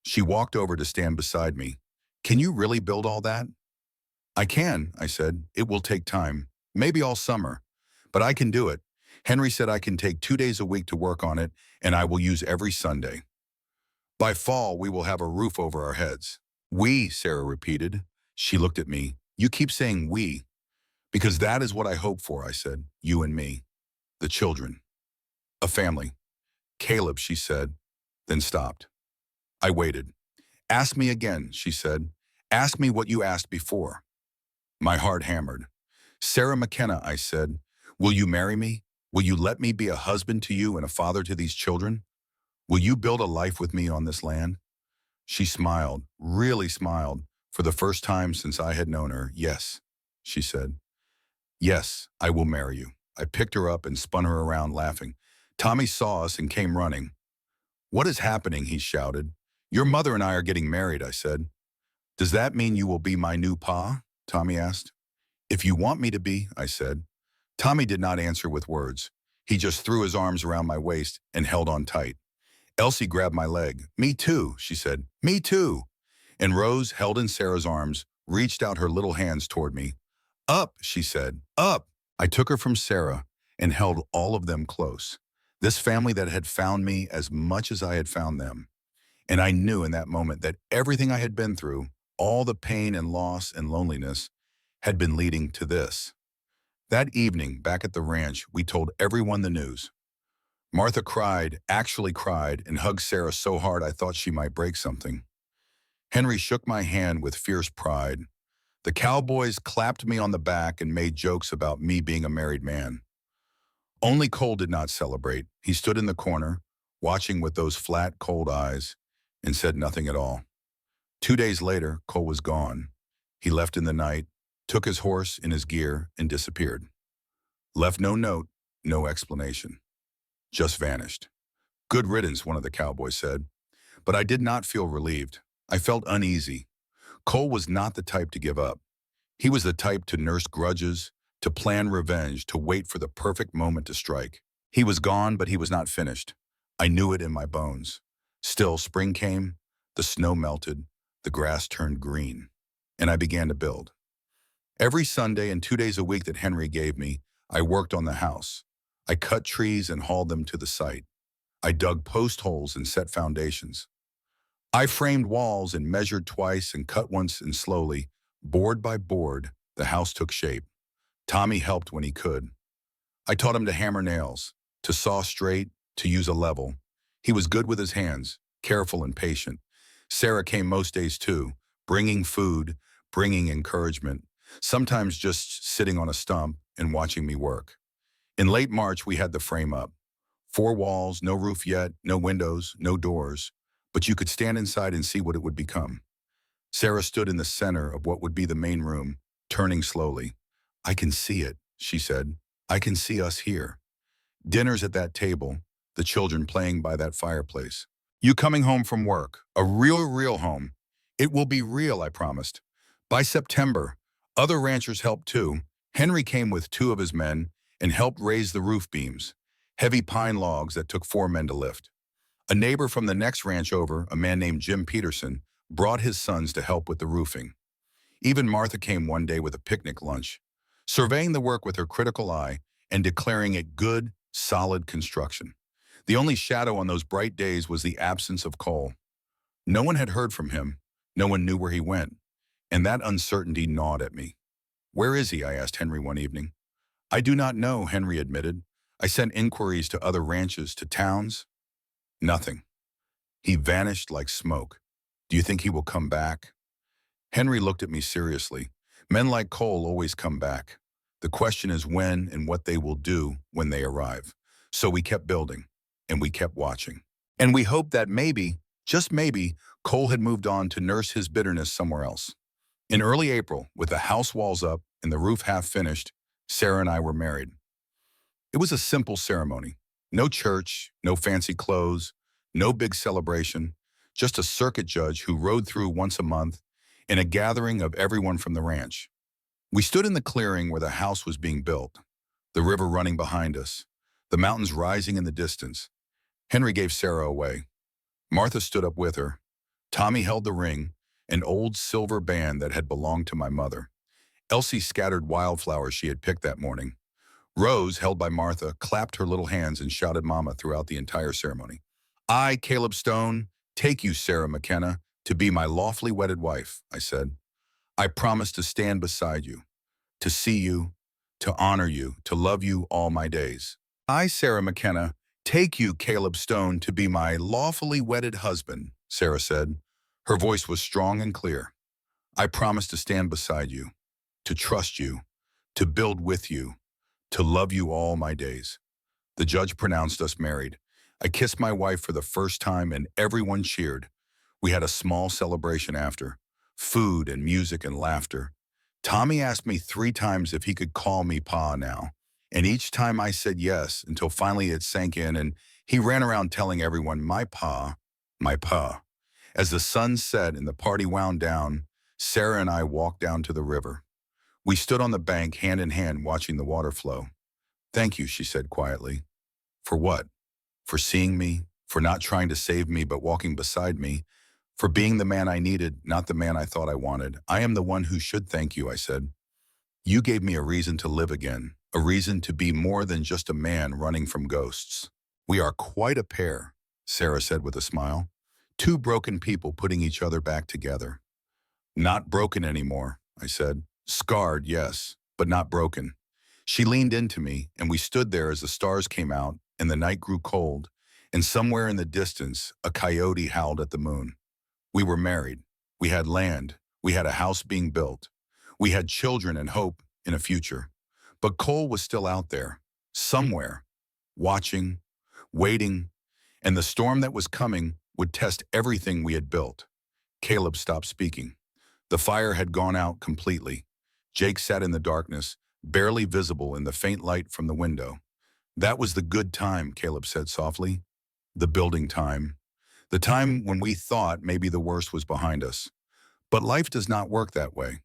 She walked over to stand beside me. Can you really build all that? I can, I said. It will take time, maybe all summer, but I can do it. Henry said I can take 2 days a week to work on it, and I will use every Sunday. By fall, we will have a roof over our heads. We, Sarah repeated. She looked at me. You keep saying we. Because that is what I hope for, I said. You and me. The children. A family. Caleb, she said, then stopped. I waited. Ask me again, she said. Ask me what you asked before. My heart hammered. Sarah McKenna, I said, will you marry me? Will you let me be a husband to you and a father to these children? Will you build a life with me on this land? She smiled, really smiled, for the first time since I had known her. Yes, she said. Yes, I will marry you. I picked her up and spun her around laughing. Tommy saw us and came running. What is happening? He shouted. Your mother and I are getting married, I said. Does that mean you will be my new pa? Tommy asked. If you want me to be, I said. Tommy did not answer with words. He just threw his arms around my waist and held on tight. Elsie grabbed my leg. Me too, she said. Me too. And Rose, held in Sarah's arms, reached out her little hands toward me. Up, she said. Up. I took her from Sarah and held all of them close. This family that had found me as much as I had found them. And I knew in that moment that everything I had been through, all the pain and loss and loneliness, had been leading to this. That evening, back at the ranch, we told everyone the news. Martha cried, actually cried, and hugged Sarah so hard I thought she might break something. Henry shook my hand with fierce pride. The cowboys clapped me on the back and made jokes about me being a married man. Only Cole did not celebrate. He stood in the corner, watching with those flat, cold eyes, and said nothing at all. 2 days later, Cole was gone. He left in the night, took his horse in his gear, and disappeared. Left no note, no explanation. Just vanished. Good riddance, one of the cowboys said. But I did not feel relieved. I felt uneasy. Cole was not the type to give up. He was the type to nurse grudges, to plan revenge, to wait for the perfect moment to strike. He was gone, but he was not finished. I knew it in my bones. Still, spring came, the snow melted, the grass turned green, and I began to build. Every Sunday and 2 days a week that Henry gave me, I worked on the house. I cut trees and hauled them to the site. I dug post holes and set foundations. I framed walls and measured twice and cut once, and slowly, board by board, the house took shape. Tommy helped when he could. I taught him to hammer nails, to saw straight, to use a level. He was good with his hands, careful and patient. Sarah came most days too, bringing food, bringing encouragement, sometimes just sitting on a stump and watching me work. In late March, we had the frame up. 4 walls, no roof yet, no windows, no doors, but you could stand inside and see what it would become. Sarah stood in the center of what would be the main room, turning slowly. I can see it, she said. I can see us here. Dinners at that table, the children playing by that fireplace. You coming home from work, a real home. It will be real, I promised. By September, other ranchers helped too. Henry came with 2 of his men and helped raise the roof beams, heavy pine logs that took 4 men to lift. A neighbor from the next ranch over, a man named Jim Peterson, brought his sons to help with the roofing. Even Martha came one day with a picnic lunch, surveying the work with her critical eye and declaring it good, solid construction. The only shadow on those bright days was the absence of Cole. No one had heard from him. No one knew where he went. And that uncertainty gnawed at me. Where is he? I asked Henry one evening. I do not know, Henry admitted. I sent inquiries to other ranches, to towns. Nothing. He vanished like smoke. Do you think he will come back? Henry looked at me seriously. Men like Cole always come back. The question is when and what they will do when they arrive. So we kept building, and we kept watching. And we hoped that maybe, just maybe, Cole had moved on to nurse his bitterness somewhere else. In early April, with the house walls up and the roof half finished, Sarah and I were married. It was a simple ceremony. No church, no fancy clothes, no big celebration, just a circuit judge who rode through once a month and a gathering of everyone from the ranch. We stood in the clearing where the house was being built, the river running behind us, the mountains rising in the distance. Henry gave Sarah away. Martha stood up with her. Tommy held the ring, an old silver band that had belonged to my mother. Elsie scattered wildflowers she had picked that morning. Rose, held by Martha, clapped her little hands and shouted mama throughout the entire ceremony. I, Caleb Stone, take you, Sarah McKenna, to be my lawfully wedded wife, I said. I promise to stand beside you, to see you, to honor you, to love you all my days. I, Sarah McKenna, take you, Caleb Stone, to be my lawfully wedded husband, Sarah said. Her voice was strong and clear. I promise to stand beside you, to trust you, to build with you, to love you all my days. The judge pronounced us married. I kissed my wife for the first time and everyone cheered. We had a small celebration after, food and music and laughter. Tommy asked me 3 times if he could call me Pa now, and each time I said yes until finally it sank in and he ran around telling everyone, my Pa, my Pa. As the sun set and the party wound down, Sarah and I walked down to the river. We stood on the bank hand in hand watching the water flow. "Thank you," she said quietly. "For what?" "For seeing me, for not trying to save me but walking beside me, for being the man I needed, not the man I thought I wanted. I am the one who should thank you," I said. "You gave me a reason to live again, a reason to be more than just a man running from ghosts." "We are quite a pair," Sarah said with a smile. "Two broken people putting each other back together." "Not broken anymore," I said. "Scarred, yes, but not broken." She leaned into me, and we stood there as the stars came out and the night grew cold, and somewhere in the distance, a coyote howled at the moon. We were married. We had land. We had a house being built. We had children and hope in a future. But Cole was still out there, somewhere, watching, waiting, and the storm that was coming would test everything we had built. Caleb stopped speaking. The fire had gone out completely. Jake sat in the darkness, barely visible in the faint light from the window. "That was the good time," Caleb said softly. "The building time. The time when we thought maybe the worst was behind us. But life does not work that way.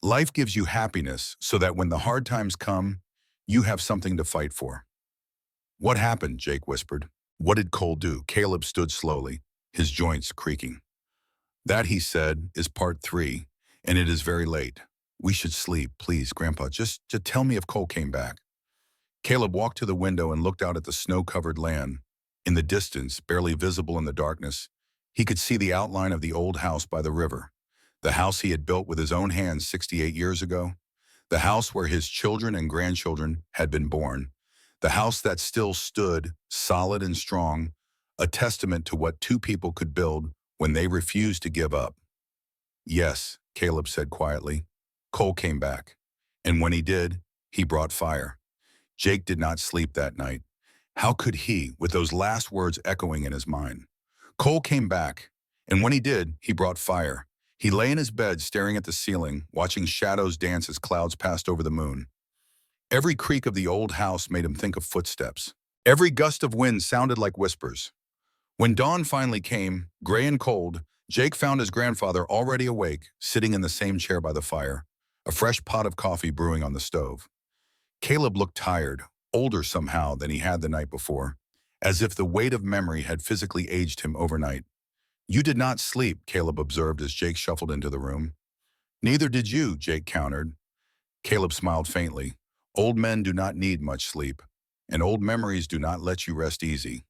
Life gives you happiness so that when the hard times come, you have something to fight for." "What happened?" Jake whispered. "What did Cole do?" Caleb stood slowly, his joints creaking. "That," he said, "is part 3, and it is very late. We should sleep, please, Grandpa. Just tell me if Cole came back." Caleb walked to the window and looked out at the snow-covered land. In the distance, barely visible in the darkness, he could see the outline of the old house by the river, the house he had built with his own hands 68 years ago, the house where his children and grandchildren had been born, the house that still stood, solid and strong, a testament to what two people could build when they refused to give up. "Yes," Caleb said quietly. "Cole came back. And when he did, he brought fire." Jake did not sleep that night. How could he, with those last words echoing in his mind? Cole came back, and when he did, he brought fire. He lay in his bed staring at the ceiling, watching shadows dance as clouds passed over the moon. Every creak of the old house made him think of footsteps. Every gust of wind sounded like whispers. When dawn finally came, gray and cold, Jake found his grandfather already awake, sitting in the same chair by the fire, a fresh pot of coffee brewing on the stove. Caleb looked tired, older somehow than he had the night before, as if the weight of memory had physically aged him overnight. "You did not sleep," Caleb observed as Jake shuffled into the room. "Neither did you," Jake countered. Caleb smiled faintly. "Old men do not need much sleep, and old memories do not let you rest easy."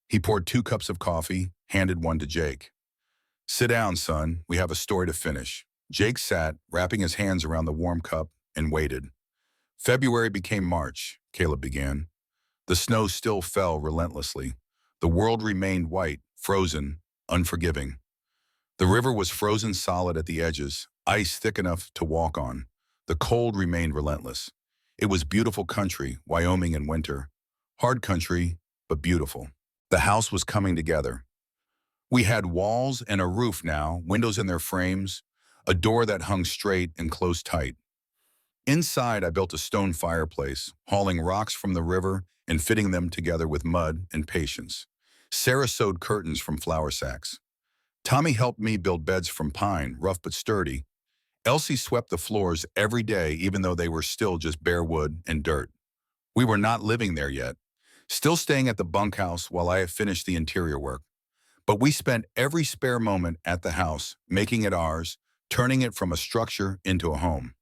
He poured 2 cups of coffee, handed one to Jake. "Sit down, son. We have a story to finish." Jake sat, wrapping his hands around the warm cup, and waited. "February became March," Caleb began. The snow still fell relentlessly. The world remained white, frozen, unforgiving. The river was frozen solid at the edges, ice thick enough to walk on. The cold remained relentless. It was beautiful country, Wyoming in winter. Hard country, but beautiful. The house was coming together. We had walls and a roof now, windows in their frames, a door that hung straight and closed tight. Inside, I built a stone fireplace, hauling rocks from the river and fitting them together with mud and patience. Sarah sewed curtains from flour sacks. Tommy helped me build beds from pine, rough but sturdy. Elsie swept the floors every day, even though they were still just bare wood and dirt. We were not living there yet, still staying at the bunkhouse while I finished the interior work. But we spent every spare moment at the house, making it ours, turning it from a structure into a home.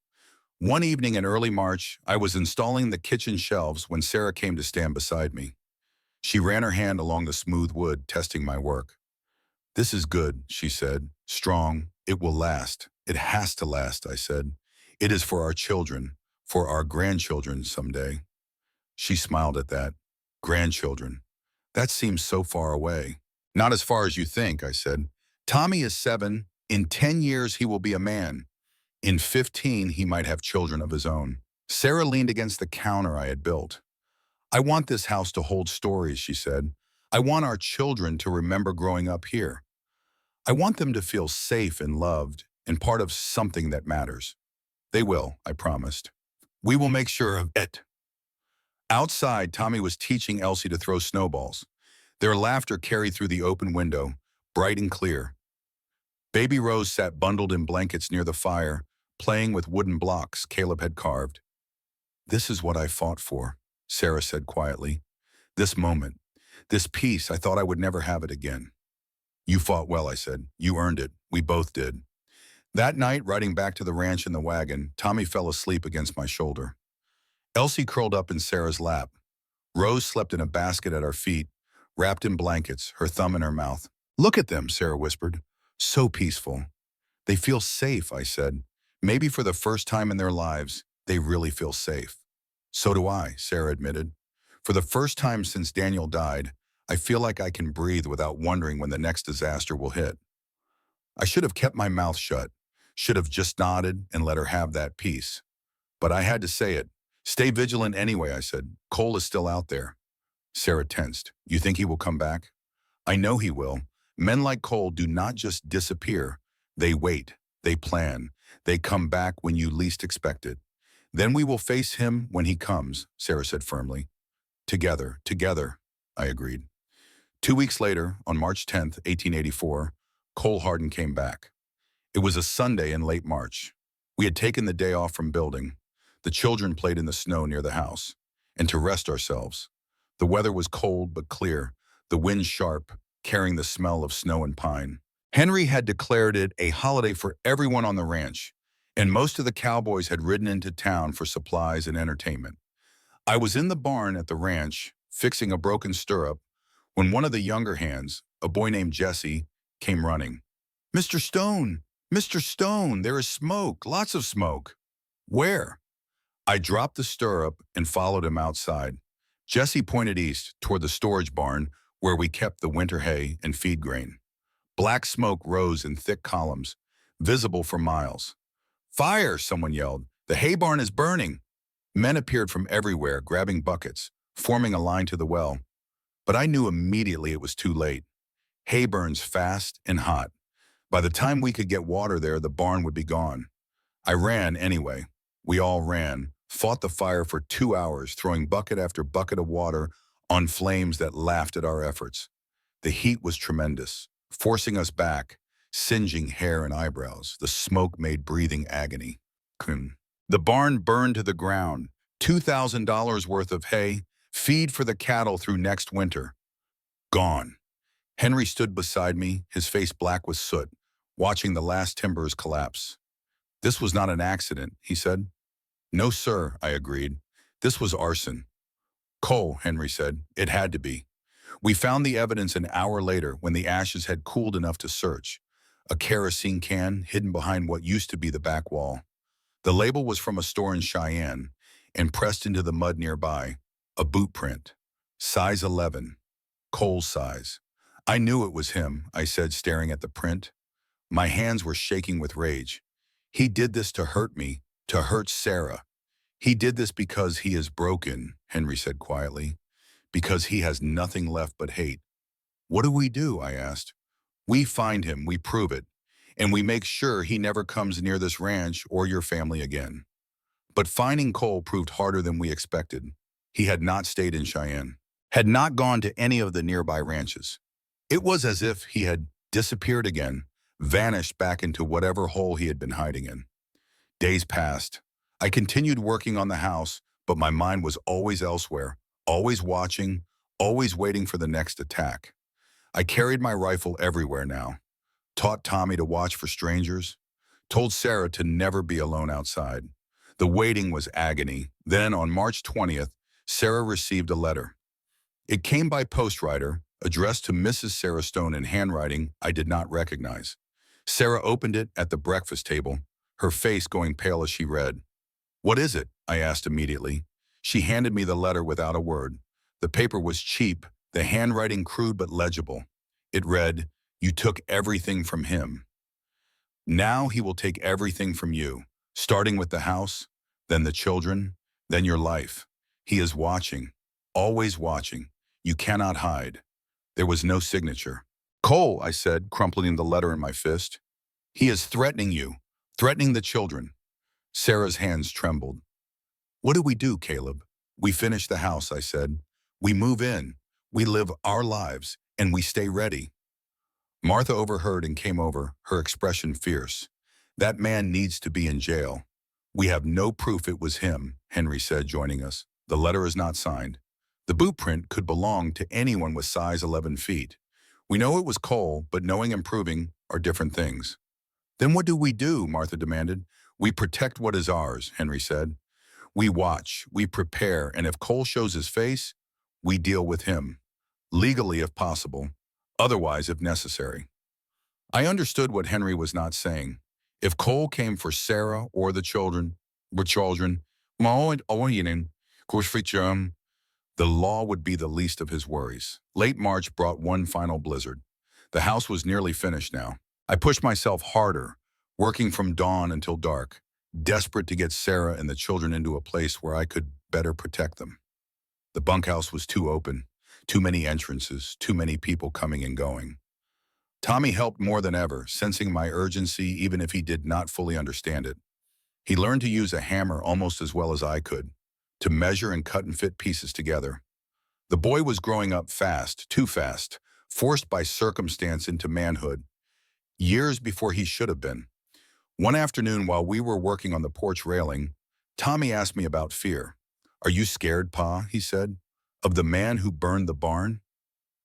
One evening in early March, I was installing the kitchen shelves when Sarah came to stand beside me. She ran her hand along the smooth wood, testing my work. "This is good," she said. "Strong. It will last. It has to last," I said. "It is for our children, for our grandchildren someday." She smiled at that. "Grandchildren. That seems so far away." "Not as far as you think," I said. "Tommy is 7. In 10 years, he will be a man. In 15, he might have children of his own." Sarah leaned against the counter I had built. "I want this house to hold stories," she said. "I want our children to remember growing up here. I want them to feel safe and loved and part of something that matters." "They will," I promised. "We will make sure of it." Outside, Tommy was teaching Elsie to throw snowballs. Their laughter carried through the open window, bright and clear. Baby Rose sat bundled in blankets near the fire, playing with wooden blocks Caleb had carved. "This is what I fought for," Sarah said quietly. "This moment, this peace, I thought I would never have it again." "You fought well," I said. "You earned it. We both did." That night, riding back to the ranch in the wagon, Tommy fell asleep against my shoulder. Elsie curled up in Sarah's lap. Rose slept in a basket at our feet, wrapped in blankets, her thumb in her mouth. "Look at them," Sarah whispered. "So peaceful." "They feel safe," I said. "Maybe for the first time in their lives, they really feel safe." "So do I," Sarah admitted. "For the first time since Daniel died, I feel like I can breathe without wondering when the next disaster will hit." I should have kept my mouth shut, should have just nodded and let her have that peace. But I had to say it. "Stay vigilant anyway," I said. "Cole is still out there." Sarah tensed. "You think he will come back?" "I know he will. Men like Cole do not just disappear. They wait, they plan, they come back when you least expect it. Then we will face him when he comes," Sarah said firmly. Together, I agreed. 2 weeks later, on March 10th, 1884, Cole Hardin came back. It was a Sunday in late March. We had taken the day off from building. The children played in the snow near the house. And to rest ourselves. The weather was cold but clear, the wind sharp, carrying the smell of snow and pine. Henry had declared it a holiday for everyone on the ranch, and most of the cowboys had ridden into town for supplies and entertainment. I was in the barn at the ranch, fixing a broken stirrup, when one of the younger hands, a boy named Jesse, came running. "Mr. Stone! Mr. Stone! There is smoke, lots of smoke." "Where?" I dropped the stirrup and followed him outside. Jesse pointed east, toward the storage barn, where we kept the winter hay and feed grain. Black smoke rose in thick columns, visible for miles. "Fire!" someone yelled. "The hay barn is burning." Men appeared from everywhere, grabbing buckets, forming a line to the well. But I knew immediately it was too late. Hay burns fast and hot. By the time we could get water there, the barn would be gone. I ran anyway. We all ran, fought the fire for 2 hours, throwing bucket after bucket of water on flames that laughed at our efforts. The heat was tremendous, forcing us back, singeing hair and eyebrows. The smoke made breathing agony. The barn burned to the ground. $2,000 worth of hay, feed for the cattle through next winter. Gone. Henry stood beside me, his face black with soot, watching the last timbers collapse. "This was not an accident," he said. "No, sir," I agreed. "This was arson." "Coal," Henry said. "It had to be." We found the evidence an hour later when the ashes had cooled enough to search. A kerosene can hidden behind what used to be the back wall. The label was from a store in Cheyenne, and pressed into the mud nearby, a boot print. Size 11. Cole's size. I knew it was him, I said, staring at the print. My hands were shaking with rage. "He did this to hurt me, to hurt Sarah. He did this because he is broken," Henry said quietly. "Because he has nothing left but hate." "What do?" I asked. "We find him, we prove it, and we make sure he never comes near this ranch or your family again." But finding Cole proved harder than we expected. He had not stayed in Cheyenne, had not gone to any of the nearby ranches. It was as if he had disappeared again, vanished back into whatever hole he had been hiding in. Days passed. I continued working on the house, but my mind was always elsewhere, always watching, always waiting for the next attack. I carried my rifle everywhere now, taught Tommy to watch for strangers, told Sarah to never be alone outside. The waiting was agony. Then, on March 20th, Sarah received a letter. It came by postwriter, addressed to Mrs. Sarah Stone in handwriting I did not recognize. Sarah opened it at the breakfast table, her face going pale as she read. "What is it?" I asked immediately. She handed me the letter without a word. The paper was cheap, the handwriting crude but legible. It read, "You took everything from him. Now he will take everything from you, starting with the house, then the children, then your life. He is watching, always watching. You cannot hide." There was no signature. "Cole," I said, crumpling the letter in my fist. "He is threatening you, threatening the children." Sarah's hands trembled. "What do we do, Caleb?" "We finish the house," I said. "We move in, we live our lives, and we stay ready." Martha overheard and came over, her expression fierce. That man needs to be in jail. We have no proof it was him, Henry said, joining us. The letter is not signed. The boot print could belong to anyone with size 11 feet. We know it was Cole, but knowing and proving are different things. Then what do? Martha demanded. We protect what is ours, Henry said. We watch, we prepare, and if Cole shows his face, we deal with him. Legally if possible, otherwise if necessary. I understood what Henry was not saying. If Cole came for Sarah or the children, the law would be the least of his worries. Late March brought one final blizzard. The house was nearly finished now. I pushed myself harder, working from dawn until dark, desperate to get Sarah and the children into a place where I could better protect them. The bunkhouse was too open, too many entrances, too many people coming and going. Tommy helped more than ever, sensing my urgency even if he did not fully understand it. He learned to use a hammer almost as well as I could, to measure and cut and fit pieces together. The boy was growing up fast, too fast, forced by circumstance into manhood, years before he should have been. One afternoon while we were working on the porch railing, Tommy asked me about fear. Are you scared, Pa? He said. Of the man who burned the barn?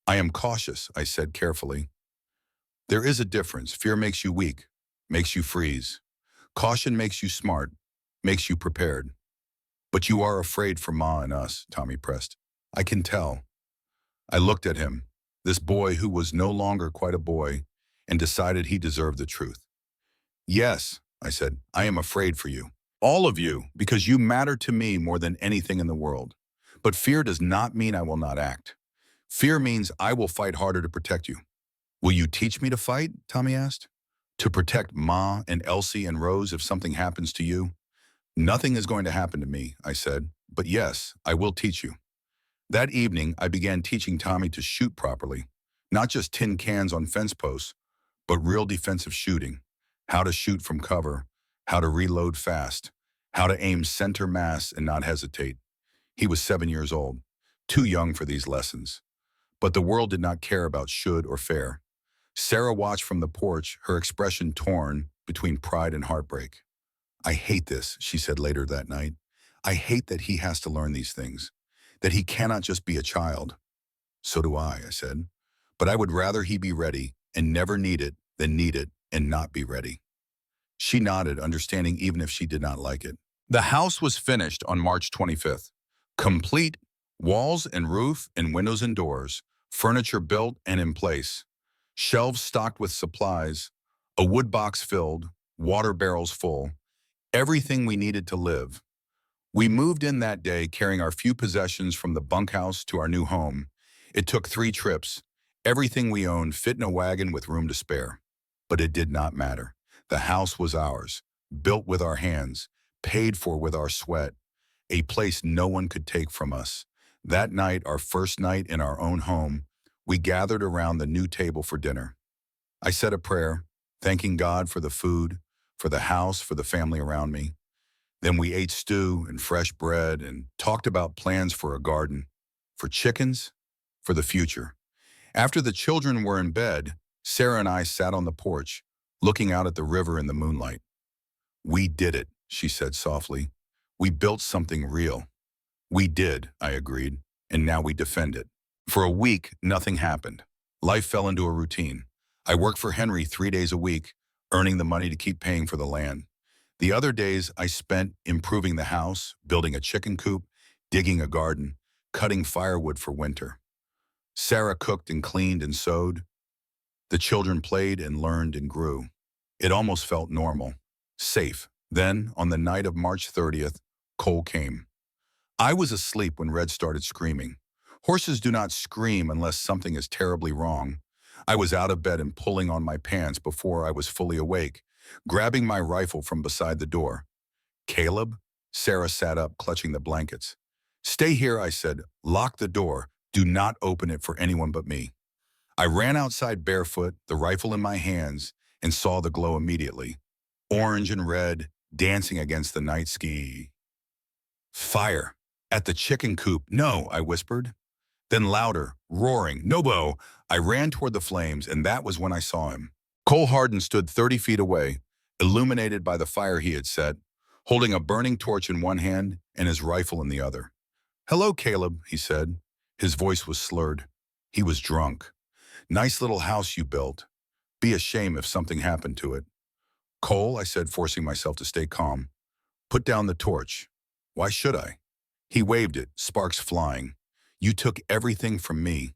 I am cautious, I said carefully. There is a difference. Fear makes you weak, makes you freeze. Caution makes you smart, makes you prepared. But you are afraid for Ma and us, Tommy pressed. I can tell. I looked at him, this boy who was no longer quite a boy, and decided he deserved the truth. Yes, I said, I am afraid for you. All of you, because you matter to me more than anything in the world. But fear does not mean I will not act. Fear means I will fight harder to protect you. Will you teach me to fight? Tommy asked. To protect Ma and Elsie and Rose if something happens to you? Nothing is going to happen to me, I said, but yes, I will teach you. That evening, I began teaching Tommy to shoot properly, not just tin cans on fence posts, but real defensive shooting, how to shoot from cover, how to reload fast, how to aim center mass and not hesitate. He was 7 years old, too young for these lessons. But the world did not care about should or fair. Sarah watched from the porch, her expression torn between pride and heartbreak. I hate this, she said later that night. I hate that he has to learn these things, that he cannot just be a child. So do I said. But I would rather he be ready and never need it than need it and not be ready. She nodded, understanding even if she did not like it. The house was finished on March 25th. Complete, walls and roof and windows and doors, furniture built and in place, shelves stocked with supplies, a wood box filled, water barrels full, everything we needed to live. We moved in that day carrying our few possessions from the bunkhouse to our new home. It took 3 trips. Everything we owned fit in a wagon with room to spare. But it did not matter. The house was ours, built with our hands, paid for with our sweat, a place no one could take from us. That night, our first night in our own home, we gathered around the new table for dinner. I said a prayer, thanking God for the food, for the house, for the family around me. Then we ate stew and fresh bread and talked about plans for a garden, for chickens, for the future. After the children were in bed, Sarah and I sat on the porch, looking out at the river in the moonlight. We did it, she said softly. We built something real. We did, I agreed, and now we defend it. For a week, nothing happened. Life fell into a routine. I worked for Henry 3 days a week, earning the money to keep paying for the land. The other days I spent improving the house, building a chicken coop, digging a garden, cutting firewood for winter. Sarah cooked and cleaned and sewed. The children played and learned and grew. It almost felt normal, safe. Then, on the night of March 30th, Cole came. I was asleep when Red started screaming. Horses do not scream unless something is terribly wrong. I was out of bed and pulling on my pants before I was fully awake, grabbing my rifle from beside the door. Caleb? Sarah sat up, clutching the blankets. Stay here, I said. Lock the door. Do not open it for anyone but me. I ran outside barefoot, the rifle in my hands, and saw the glow immediately. Orange and red, dancing against the night sky. Fire. At the chicken coop. No, I whispered. Then louder, roaring, "Nobo!" I ran toward the flames, and that was when I saw him. Cole Hardin stood 30 feet away, illuminated by the fire he had set, holding a burning torch in one hand and his rifle in the other. "Hello, Caleb," he said. His voice was slurred. He was drunk. "Nice little house you built. Be a shame if something happened to it." "Cole," I said, forcing myself to stay calm, "put down the torch." "Why should I?" He waved it, sparks flying. "You took everything from me.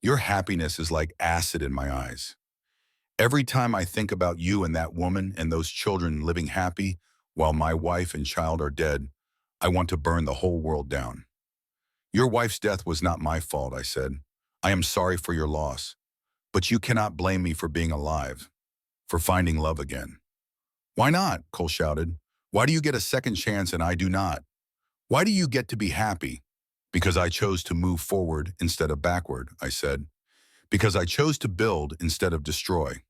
Your happiness is like acid in my eyes. Every time I think about you and that woman and those children living happy while my wife and child are dead, I want to burn the whole world down." "Your wife's death was not my fault," I said. "I am sorry for your loss. But you cannot blame me for being alive, for finding love again." "Why not?" Cole shouted. "Why do you get a second chance and I do not? Why do you get to be happy?" "Because I chose to move forward instead of backward," I said. "Because I chose to build instead of destroy."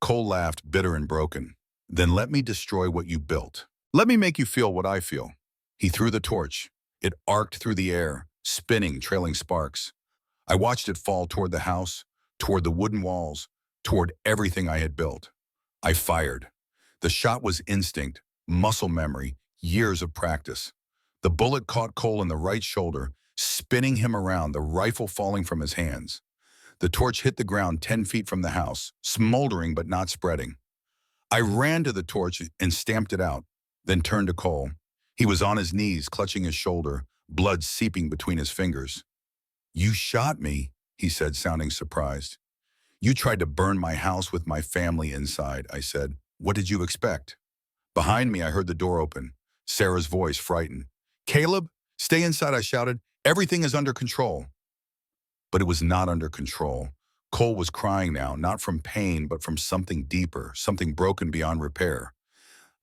Cole laughed, bitter and broken. "Then let me destroy what you built. Let me make you feel what I feel." He threw the torch. It arced through the air, spinning, trailing sparks. I watched it fall toward the house, toward the wooden walls, toward everything I had built. I fired. The shot was instinct, muscle memory, years of practice. The bullet caught Cole in the right shoulder, spinning him around, the rifle falling from his hands. The torch hit the ground 10 feet from the house, smoldering but not spreading. I ran to the torch and stamped it out, then turned to Cole. He was on his knees, clutching his shoulder, blood seeping between his fingers. "You shot me," he said, sounding surprised. "You tried to burn my house with my family inside," I said. "What did you expect?" Behind me, I heard the door open. Sarah's voice, frightened. "Caleb, stay inside," I shouted. "Everything is under control." But it was not under control. Cole was crying now, not from pain, but from something deeper, something broken beyond repair.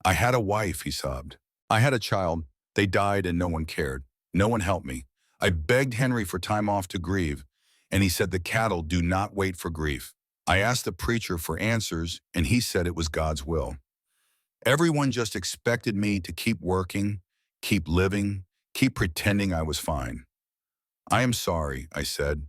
"I had a wife," he sobbed. "I had a child. They died and no one cared. No one helped me. I begged Henry for time off to grieve, and he said the cattle do not wait for grief. I asked the preacher for answers, and he said it was God's will. Everyone just expected me to keep working, keep living, keep pretending I was fine. I am sorry," I said,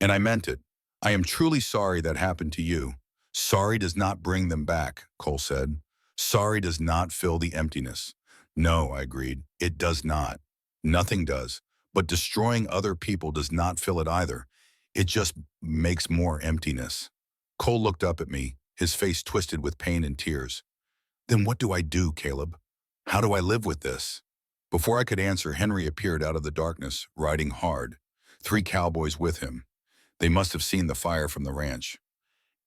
and I meant it. "I am truly sorry that happened to you." "Sorry does not bring them back," Cole said. "Sorry does not fill the emptiness." "No," I agreed, "it does not. Nothing does. But destroying other people does not fill it either. It just makes more emptiness." Cole looked up at me, his face twisted with pain and tears. "Then what do I do, Caleb? How do I live with this?" Before I could answer, Henry appeared out of the darkness, riding hard. 3 cowboys with him. They must have seen the fire from the ranch.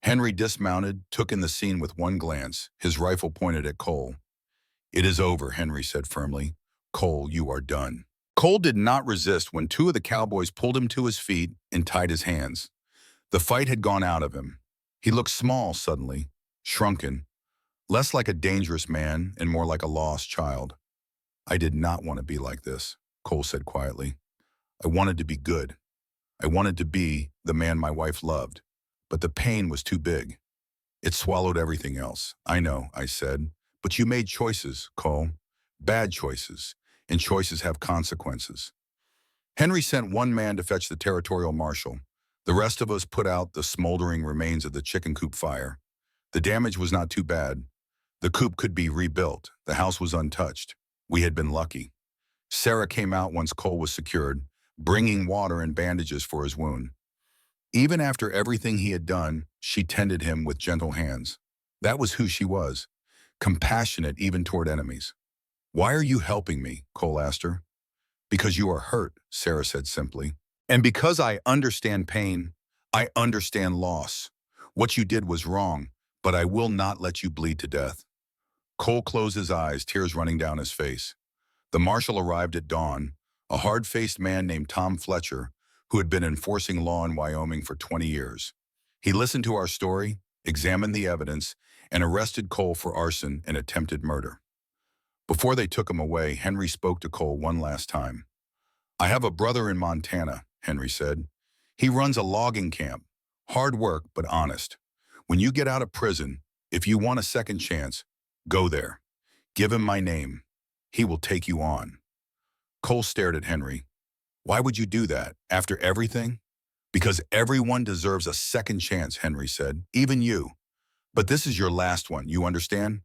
Henry dismounted, took in the scene with one glance, his rifle pointed at Cole. "It is over," Henry said firmly. "Cole, you are done." Cole did not resist when 2 of the cowboys pulled him to his feet and tied his hands. The fight had gone out of him. He looked small suddenly, shrunken, less like a dangerous man and more like a lost child. "I did not want to be like this," Cole said quietly. "I wanted to be good. I wanted to be the man my wife loved. But the pain was too big. It swallowed everything else." "I know," I said. "But you made choices, Cole. Bad choices. And choices have consequences." Henry sent 1 man to fetch the territorial marshal. The rest of us put out the smoldering remains of the chicken coop fire. The damage was not too bad. The coop could be rebuilt. The house was untouched. We had been lucky. Sarah came out once Cole was secured, bringing water and bandages for his wound. Even after everything he had done, she tended him with gentle hands. That was who she was, compassionate even toward enemies. "Why are you helping me?" Cole asked her. "Because you are hurt," Sarah said simply. "And because I understand pain, I understand loss. What you did was wrong, but I will not let you bleed to death." Cole closed his eyes, tears running down his face. The marshal arrived at dawn, a hard-faced man named Tom Fletcher, who had been enforcing law in Wyoming for 20 years. He listened to our story, examined the evidence, and arrested Cole for arson and attempted murder. Before they took him away, Henry spoke to Cole one last time. "I have a brother in Montana," Henry said. "He runs a logging camp. Hard work, but honest. When you get out of prison, if you want a second chance, go there. Give him my name. He will take you on." Cole stared at Henry. Why would you do that? After everything? Because everyone deserves a second chance, Henry said. Even you. But this is your last one, you understand?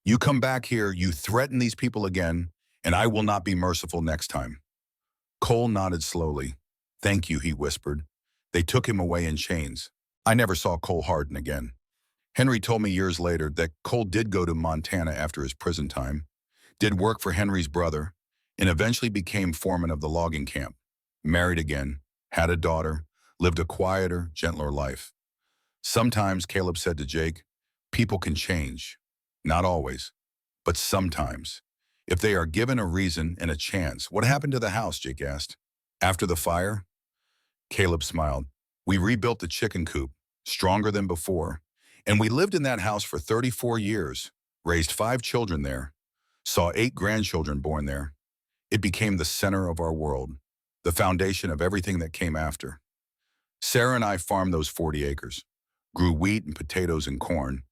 You come back here, you threaten these people again, and I will not be merciful next time. Cole nodded slowly. Thank you, he whispered. They took him away in chains. I never saw Cole Hardin again. Henry told me years later that Cole did go to Montana after his prison time, did work for Henry's brother, and eventually became foreman of the logging camp. Married again, had a daughter, lived a quieter, gentler life. Sometimes, Caleb said to Jake, people can change. Not always, but sometimes. If they are given a reason and a chance. What happened to the house, Jake asked. After the fire? Caleb smiled. We rebuilt the chicken coop, stronger than before. And we lived in that house for 34 years, raised 5 children there, saw 8 grandchildren born there. It became the center of our world, the foundation of everything that came after. Sarah and I farmed those 40 acres, grew wheat and potatoes and corn,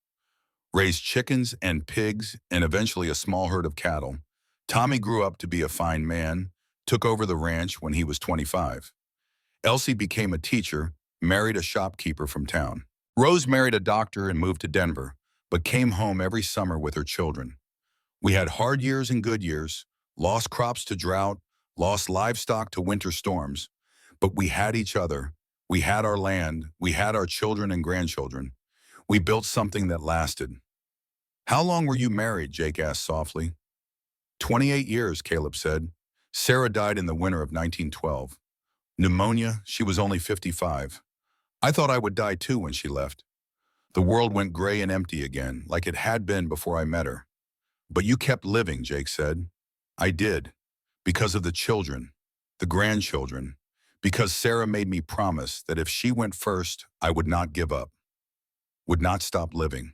raised chickens and pigs and eventually a small herd of cattle. Tommy grew up to be a fine man, took over the ranch when he was 25. Elsie became a teacher, married a shopkeeper from town. Rose married a doctor and moved to Denver, but came home every summer with her children. We had hard years and good years, lost crops to drought, lost livestock to winter storms, but we had each other. We had our land. We had our children and grandchildren. We built something that lasted. How long were you married? Jake asked softly. 28 years, Caleb said. Sarah died in the winter of 1912. Pneumonia, she was only 55. I thought I would die too when she left. The world went gray and empty again, like it had been before I met her. But you kept living, Jake said. I did, because of the children, the grandchildren, because Sarah made me promise that if she went first, I would not give up, would not stop living,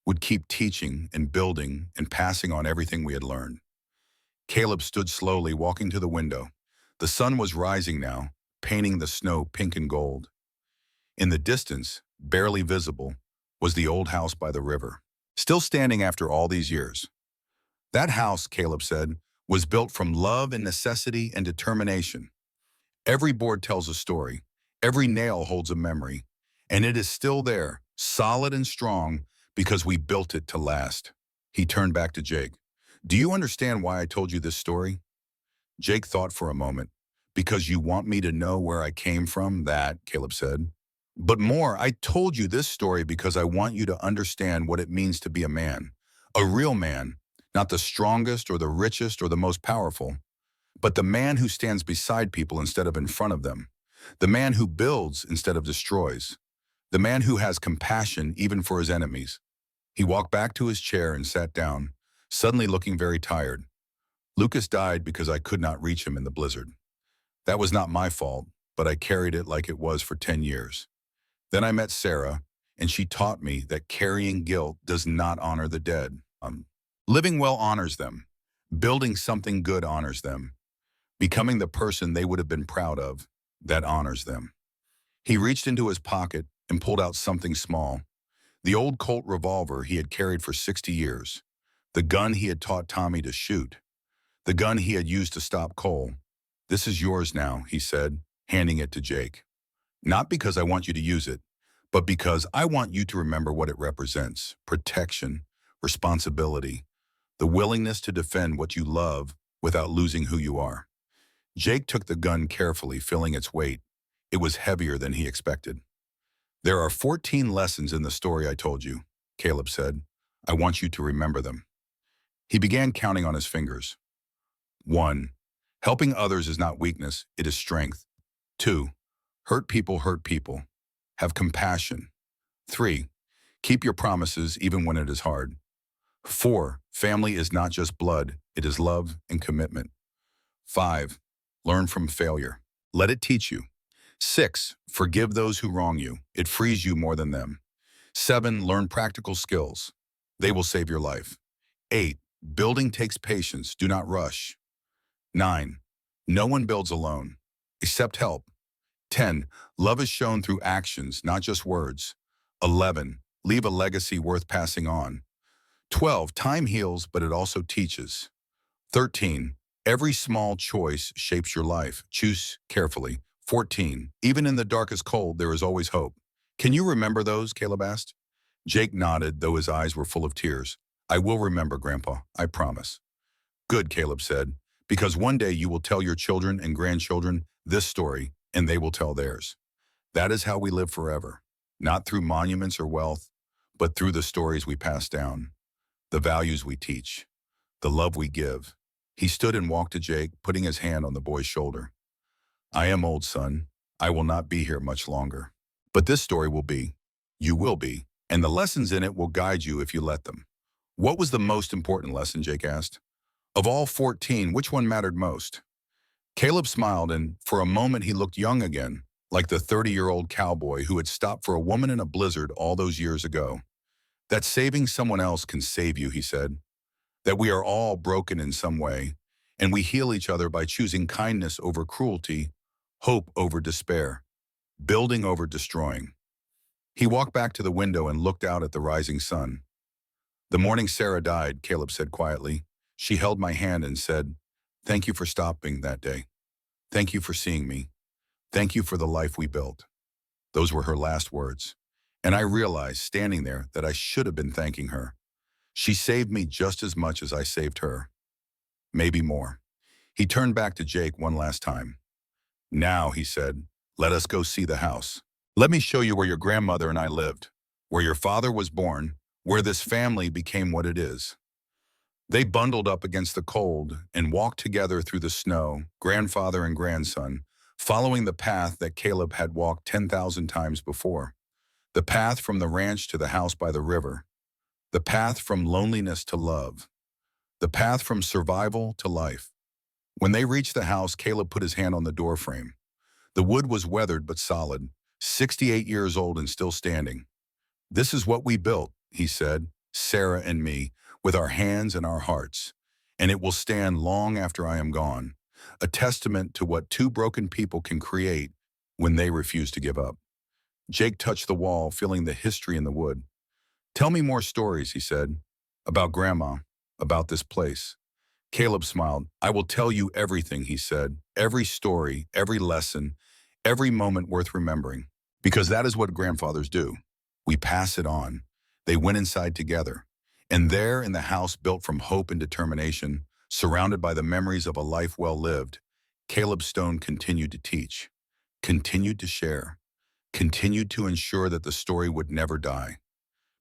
would keep teaching and building and passing on everything we had learned. Caleb stood slowly, walking to the window. The sun was rising now, painting the snow pink and gold. In the distance, barely visible, was the old house by the river, still standing after all these years. That house, Caleb said, was built from love and necessity and determination. Every board tells a story, every nail holds a memory, and it is still there, solid and strong, because we built it to last. He turned back to Jake. Do you understand why I told you this story? Jake thought for a moment. Because you want me to know where I came from, that, Caleb said. But more, I told you this story because I want you to understand what it means to be a real man, not the strongest or the richest or the most powerful, but the man who stands beside people instead of in front of them, the man who builds instead of destroys, the man who has compassion even for his enemies. He walked back to his chair and sat down, suddenly looking very tired. Lucas died because I could not reach him in the blizzard. That was not my fault, but I carried it like it was for 10 years. Then I met Sarah, and she taught me that carrying guilt does not honor the dead. Living well honors them. Building something good honors them. Becoming the person they would have been proud of, that honors them. He reached into his pocket and pulled out something small. The old Colt revolver he had carried for 60 years. The gun he had taught Tommy to shoot. The gun he had used to stop Cole. This is yours now, he said, handing it to Jake. Not because I want you to use it, but because I want you to remember what it represents. Protection, responsibility, the willingness to defend what you love without losing who you are. Jake took the gun carefully, feeling its weight. It was heavier than he expected. There are 14 lessons in the story I told you, Caleb said. I want you to remember them. He began counting on his fingers. 1. Helping others is not weakness, it is strength. 2. Hurt people hurt people. Have compassion. 3. Keep your promises even when it is hard. 4. Family is not just blood, it is love and commitment. 5. Learn from failure. Let it teach you. 6. Forgive those who wrong you. It frees you more than them. 7. Learn practical skills. They will save your life. 8. Building takes patience. Do not rush. 9. No one builds alone. Accept help. 10. Love is shown through actions, not just words. 11. Leave a legacy worth passing on. 12. Time heals, but it also teaches. 13. Every small choice shapes your life. Choose carefully. 14. Even in the darkest cold, there is always hope. Can you remember those? Caleb asked. Jake nodded, though his eyes were full of tears. I will remember, Grandpa, I promise. Good, Caleb said, because one day you will tell your children and grandchildren this story, and they will tell theirs. That is how we live forever, not through monuments or wealth, but through the stories we pass down, the values we teach, the love we give. He stood and walked to Jake, putting his hand on the boy's shoulder. I am old, son. I will not be here much longer. But this story will be. You will be. And the lessons in it will guide you if you let them. What was the most important lesson, Jake asked? Of all 14, which one mattered most? Caleb smiled, and for a moment he looked young again, like the 30-year-old cowboy who had stopped for a woman in a blizzard all those years ago. That saving someone else can save you, he said. That we are all broken in some way, and we heal each other by choosing kindness over cruelty, hope over despair, building over destroying. He walked back to the window and looked out at the rising sun. The morning Sarah died, Caleb said quietly. She held my hand and said, thank you for stopping that day. Thank you for seeing me. Thank you for the life we built. Those were her last words. And I realized, standing there, that I should have been thanking her. She saved me just as much as I saved her. Maybe more. He turned back to Jake one last time. Now, he said, let us go see the house. Let me show you where your grandmother and I lived, where your father was born, where this family became what it is. They bundled up against the cold and walked together through the snow, grandfather and grandson, following the path that Caleb had walked 10,000 times before. The path from the ranch to the house by the river. The path from loneliness to love. The path from survival to life. When they reached the house, Caleb put his hand on the doorframe. The wood was weathered but solid, 68 years old and still standing. This is what we built, he said, Sarah and me, with our hands and our hearts. And it will stand long after I am gone, a testament to what two broken people can create when they refuse to give up. Jake touched the wall, feeling the history in the wood. Tell me more stories, he said, about Grandma, about this place. Caleb smiled. I will tell you everything, he said, every story, every lesson, every moment worth remembering, because that is what grandfathers do. We pass it on. They went inside together. And there in the house built from hope and determination, surrounded by the memories of a life well lived, Caleb Stone continued to teach, continued to share, continued to ensure that the story would never die.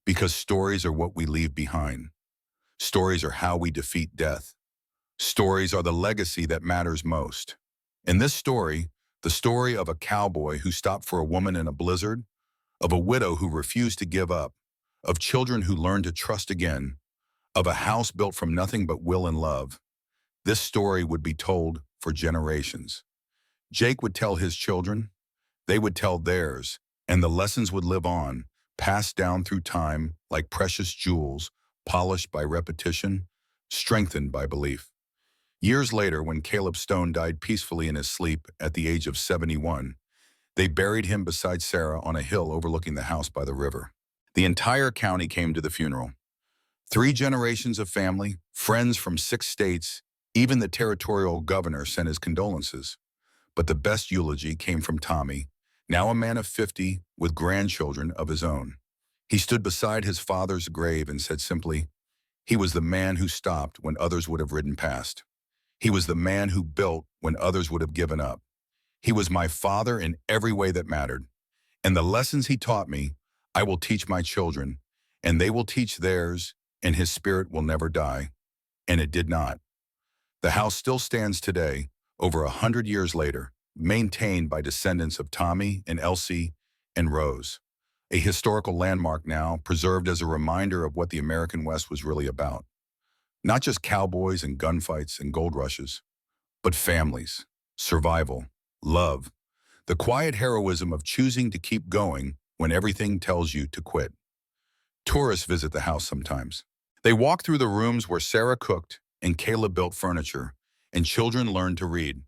Because stories are what we leave behind. Stories are how we defeat death. Stories are the legacy that matters most. In this story, the story of a cowboy who stopped for a woman in a blizzard, of a widow who refused to give up, of children who learned to trust again, of a house built from nothing but will and love. This story would be told for generations. Jake would tell his children, they would tell theirs, and the lessons would live on, passed down through time like precious jewels, polished by repetition, strengthened by belief. Years later, when Caleb Stone died peacefully in his sleep at the age of 71, they buried him beside Sarah on a hill overlooking the house by the river. The entire county came to the funeral. 3 generations of family, friends from 6 states, even the territorial governor sent his condolences. But the best eulogy came from Tommy, now a man of 50 with grandchildren of his own. He stood beside his father's grave and said simply, he was the man who stopped when others would have ridden past. He was the man who built when others would have given up. He was my father in every way that mattered. And the lessons he taught me, I will teach my children, and they will teach theirs, and his spirit will never die. And it did not. The house still stands today, over 100 years later, maintained by descendants of Tommy and Elsie and Rose. A historical landmark now, preserved as a reminder of what the American West was really about. Not just cowboys and gunfights and gold rushes, but families, survival, love, the quiet heroism of choosing to keep going when everything tells you to quit. Tourists visit the house sometimes. They walk through the rooms where Sarah cooked and Caleb built furniture, and children learned to read.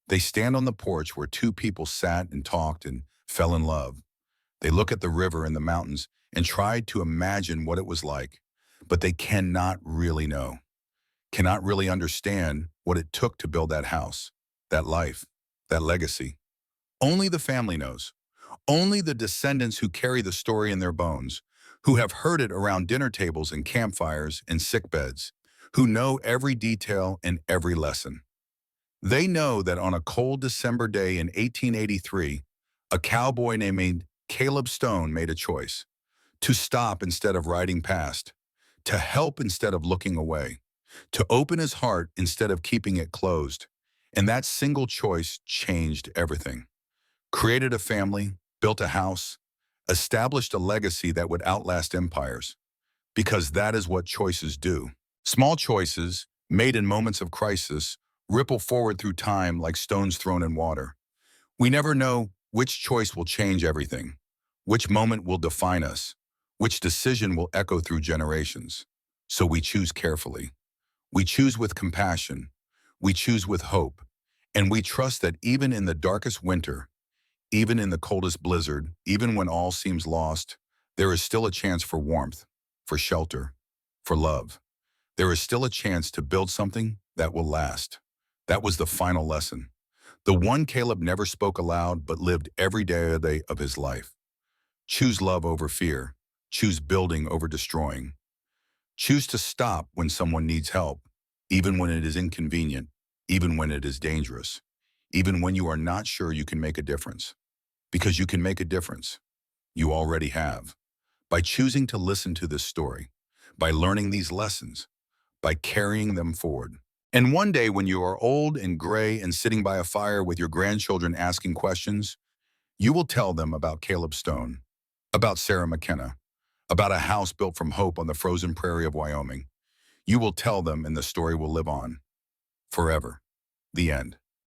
They stand on the porch where 2 people sat and talked and fell in love. They look at the river and the mountains and try to imagine what it was like, but they cannot really know, cannot really understand what it took to build that house, that life, that legacy. Only the family knows. Only the descendants who carry the story in their bones, who have heard it around dinner tables and campfires and sickbeds, who know every detail and every lesson. They know that on a cold December day in 1883, a cowboy named Caleb Stone made a choice to stop instead of riding past, to help instead of looking away, to open his heart instead of keeping it closed. And that single choice changed everything. Created a family, built a house, established a legacy that would outlast empires. Because that is what choices do. Small choices, made in moments of crisis, ripple forward through time like stones thrown in water. We never know which choice will change everything, which moment will define us, which decision will echo through generations. So we choose carefully. We choose with compassion. We choose with hope. And we trust that even in the darkest winter, even in the coldest blizzard, even when all seems lost, there is still a chance for warmth, for shelter, for love. There is still a chance to build something that will last. That was the final lesson. The one Caleb never spoke aloud but lived every day of his life. Choose love over fear. Choose building over destroying. Choose to stop when someone needs help, even when it is inconvenient, even when it is dangerous, even when you are not sure you can make a difference. Because you can make a difference. You already have. By choosing to listen to this story, by learning these lessons, by carrying them forward. And one day when you are old and gray and sitting by a fire with your grandchildren asking questions, you will tell them about Caleb Stone, about Sarah McKenna, about a house built from hope on the frozen prairie of Wyoming. You will tell them and the story will live on forever. The end.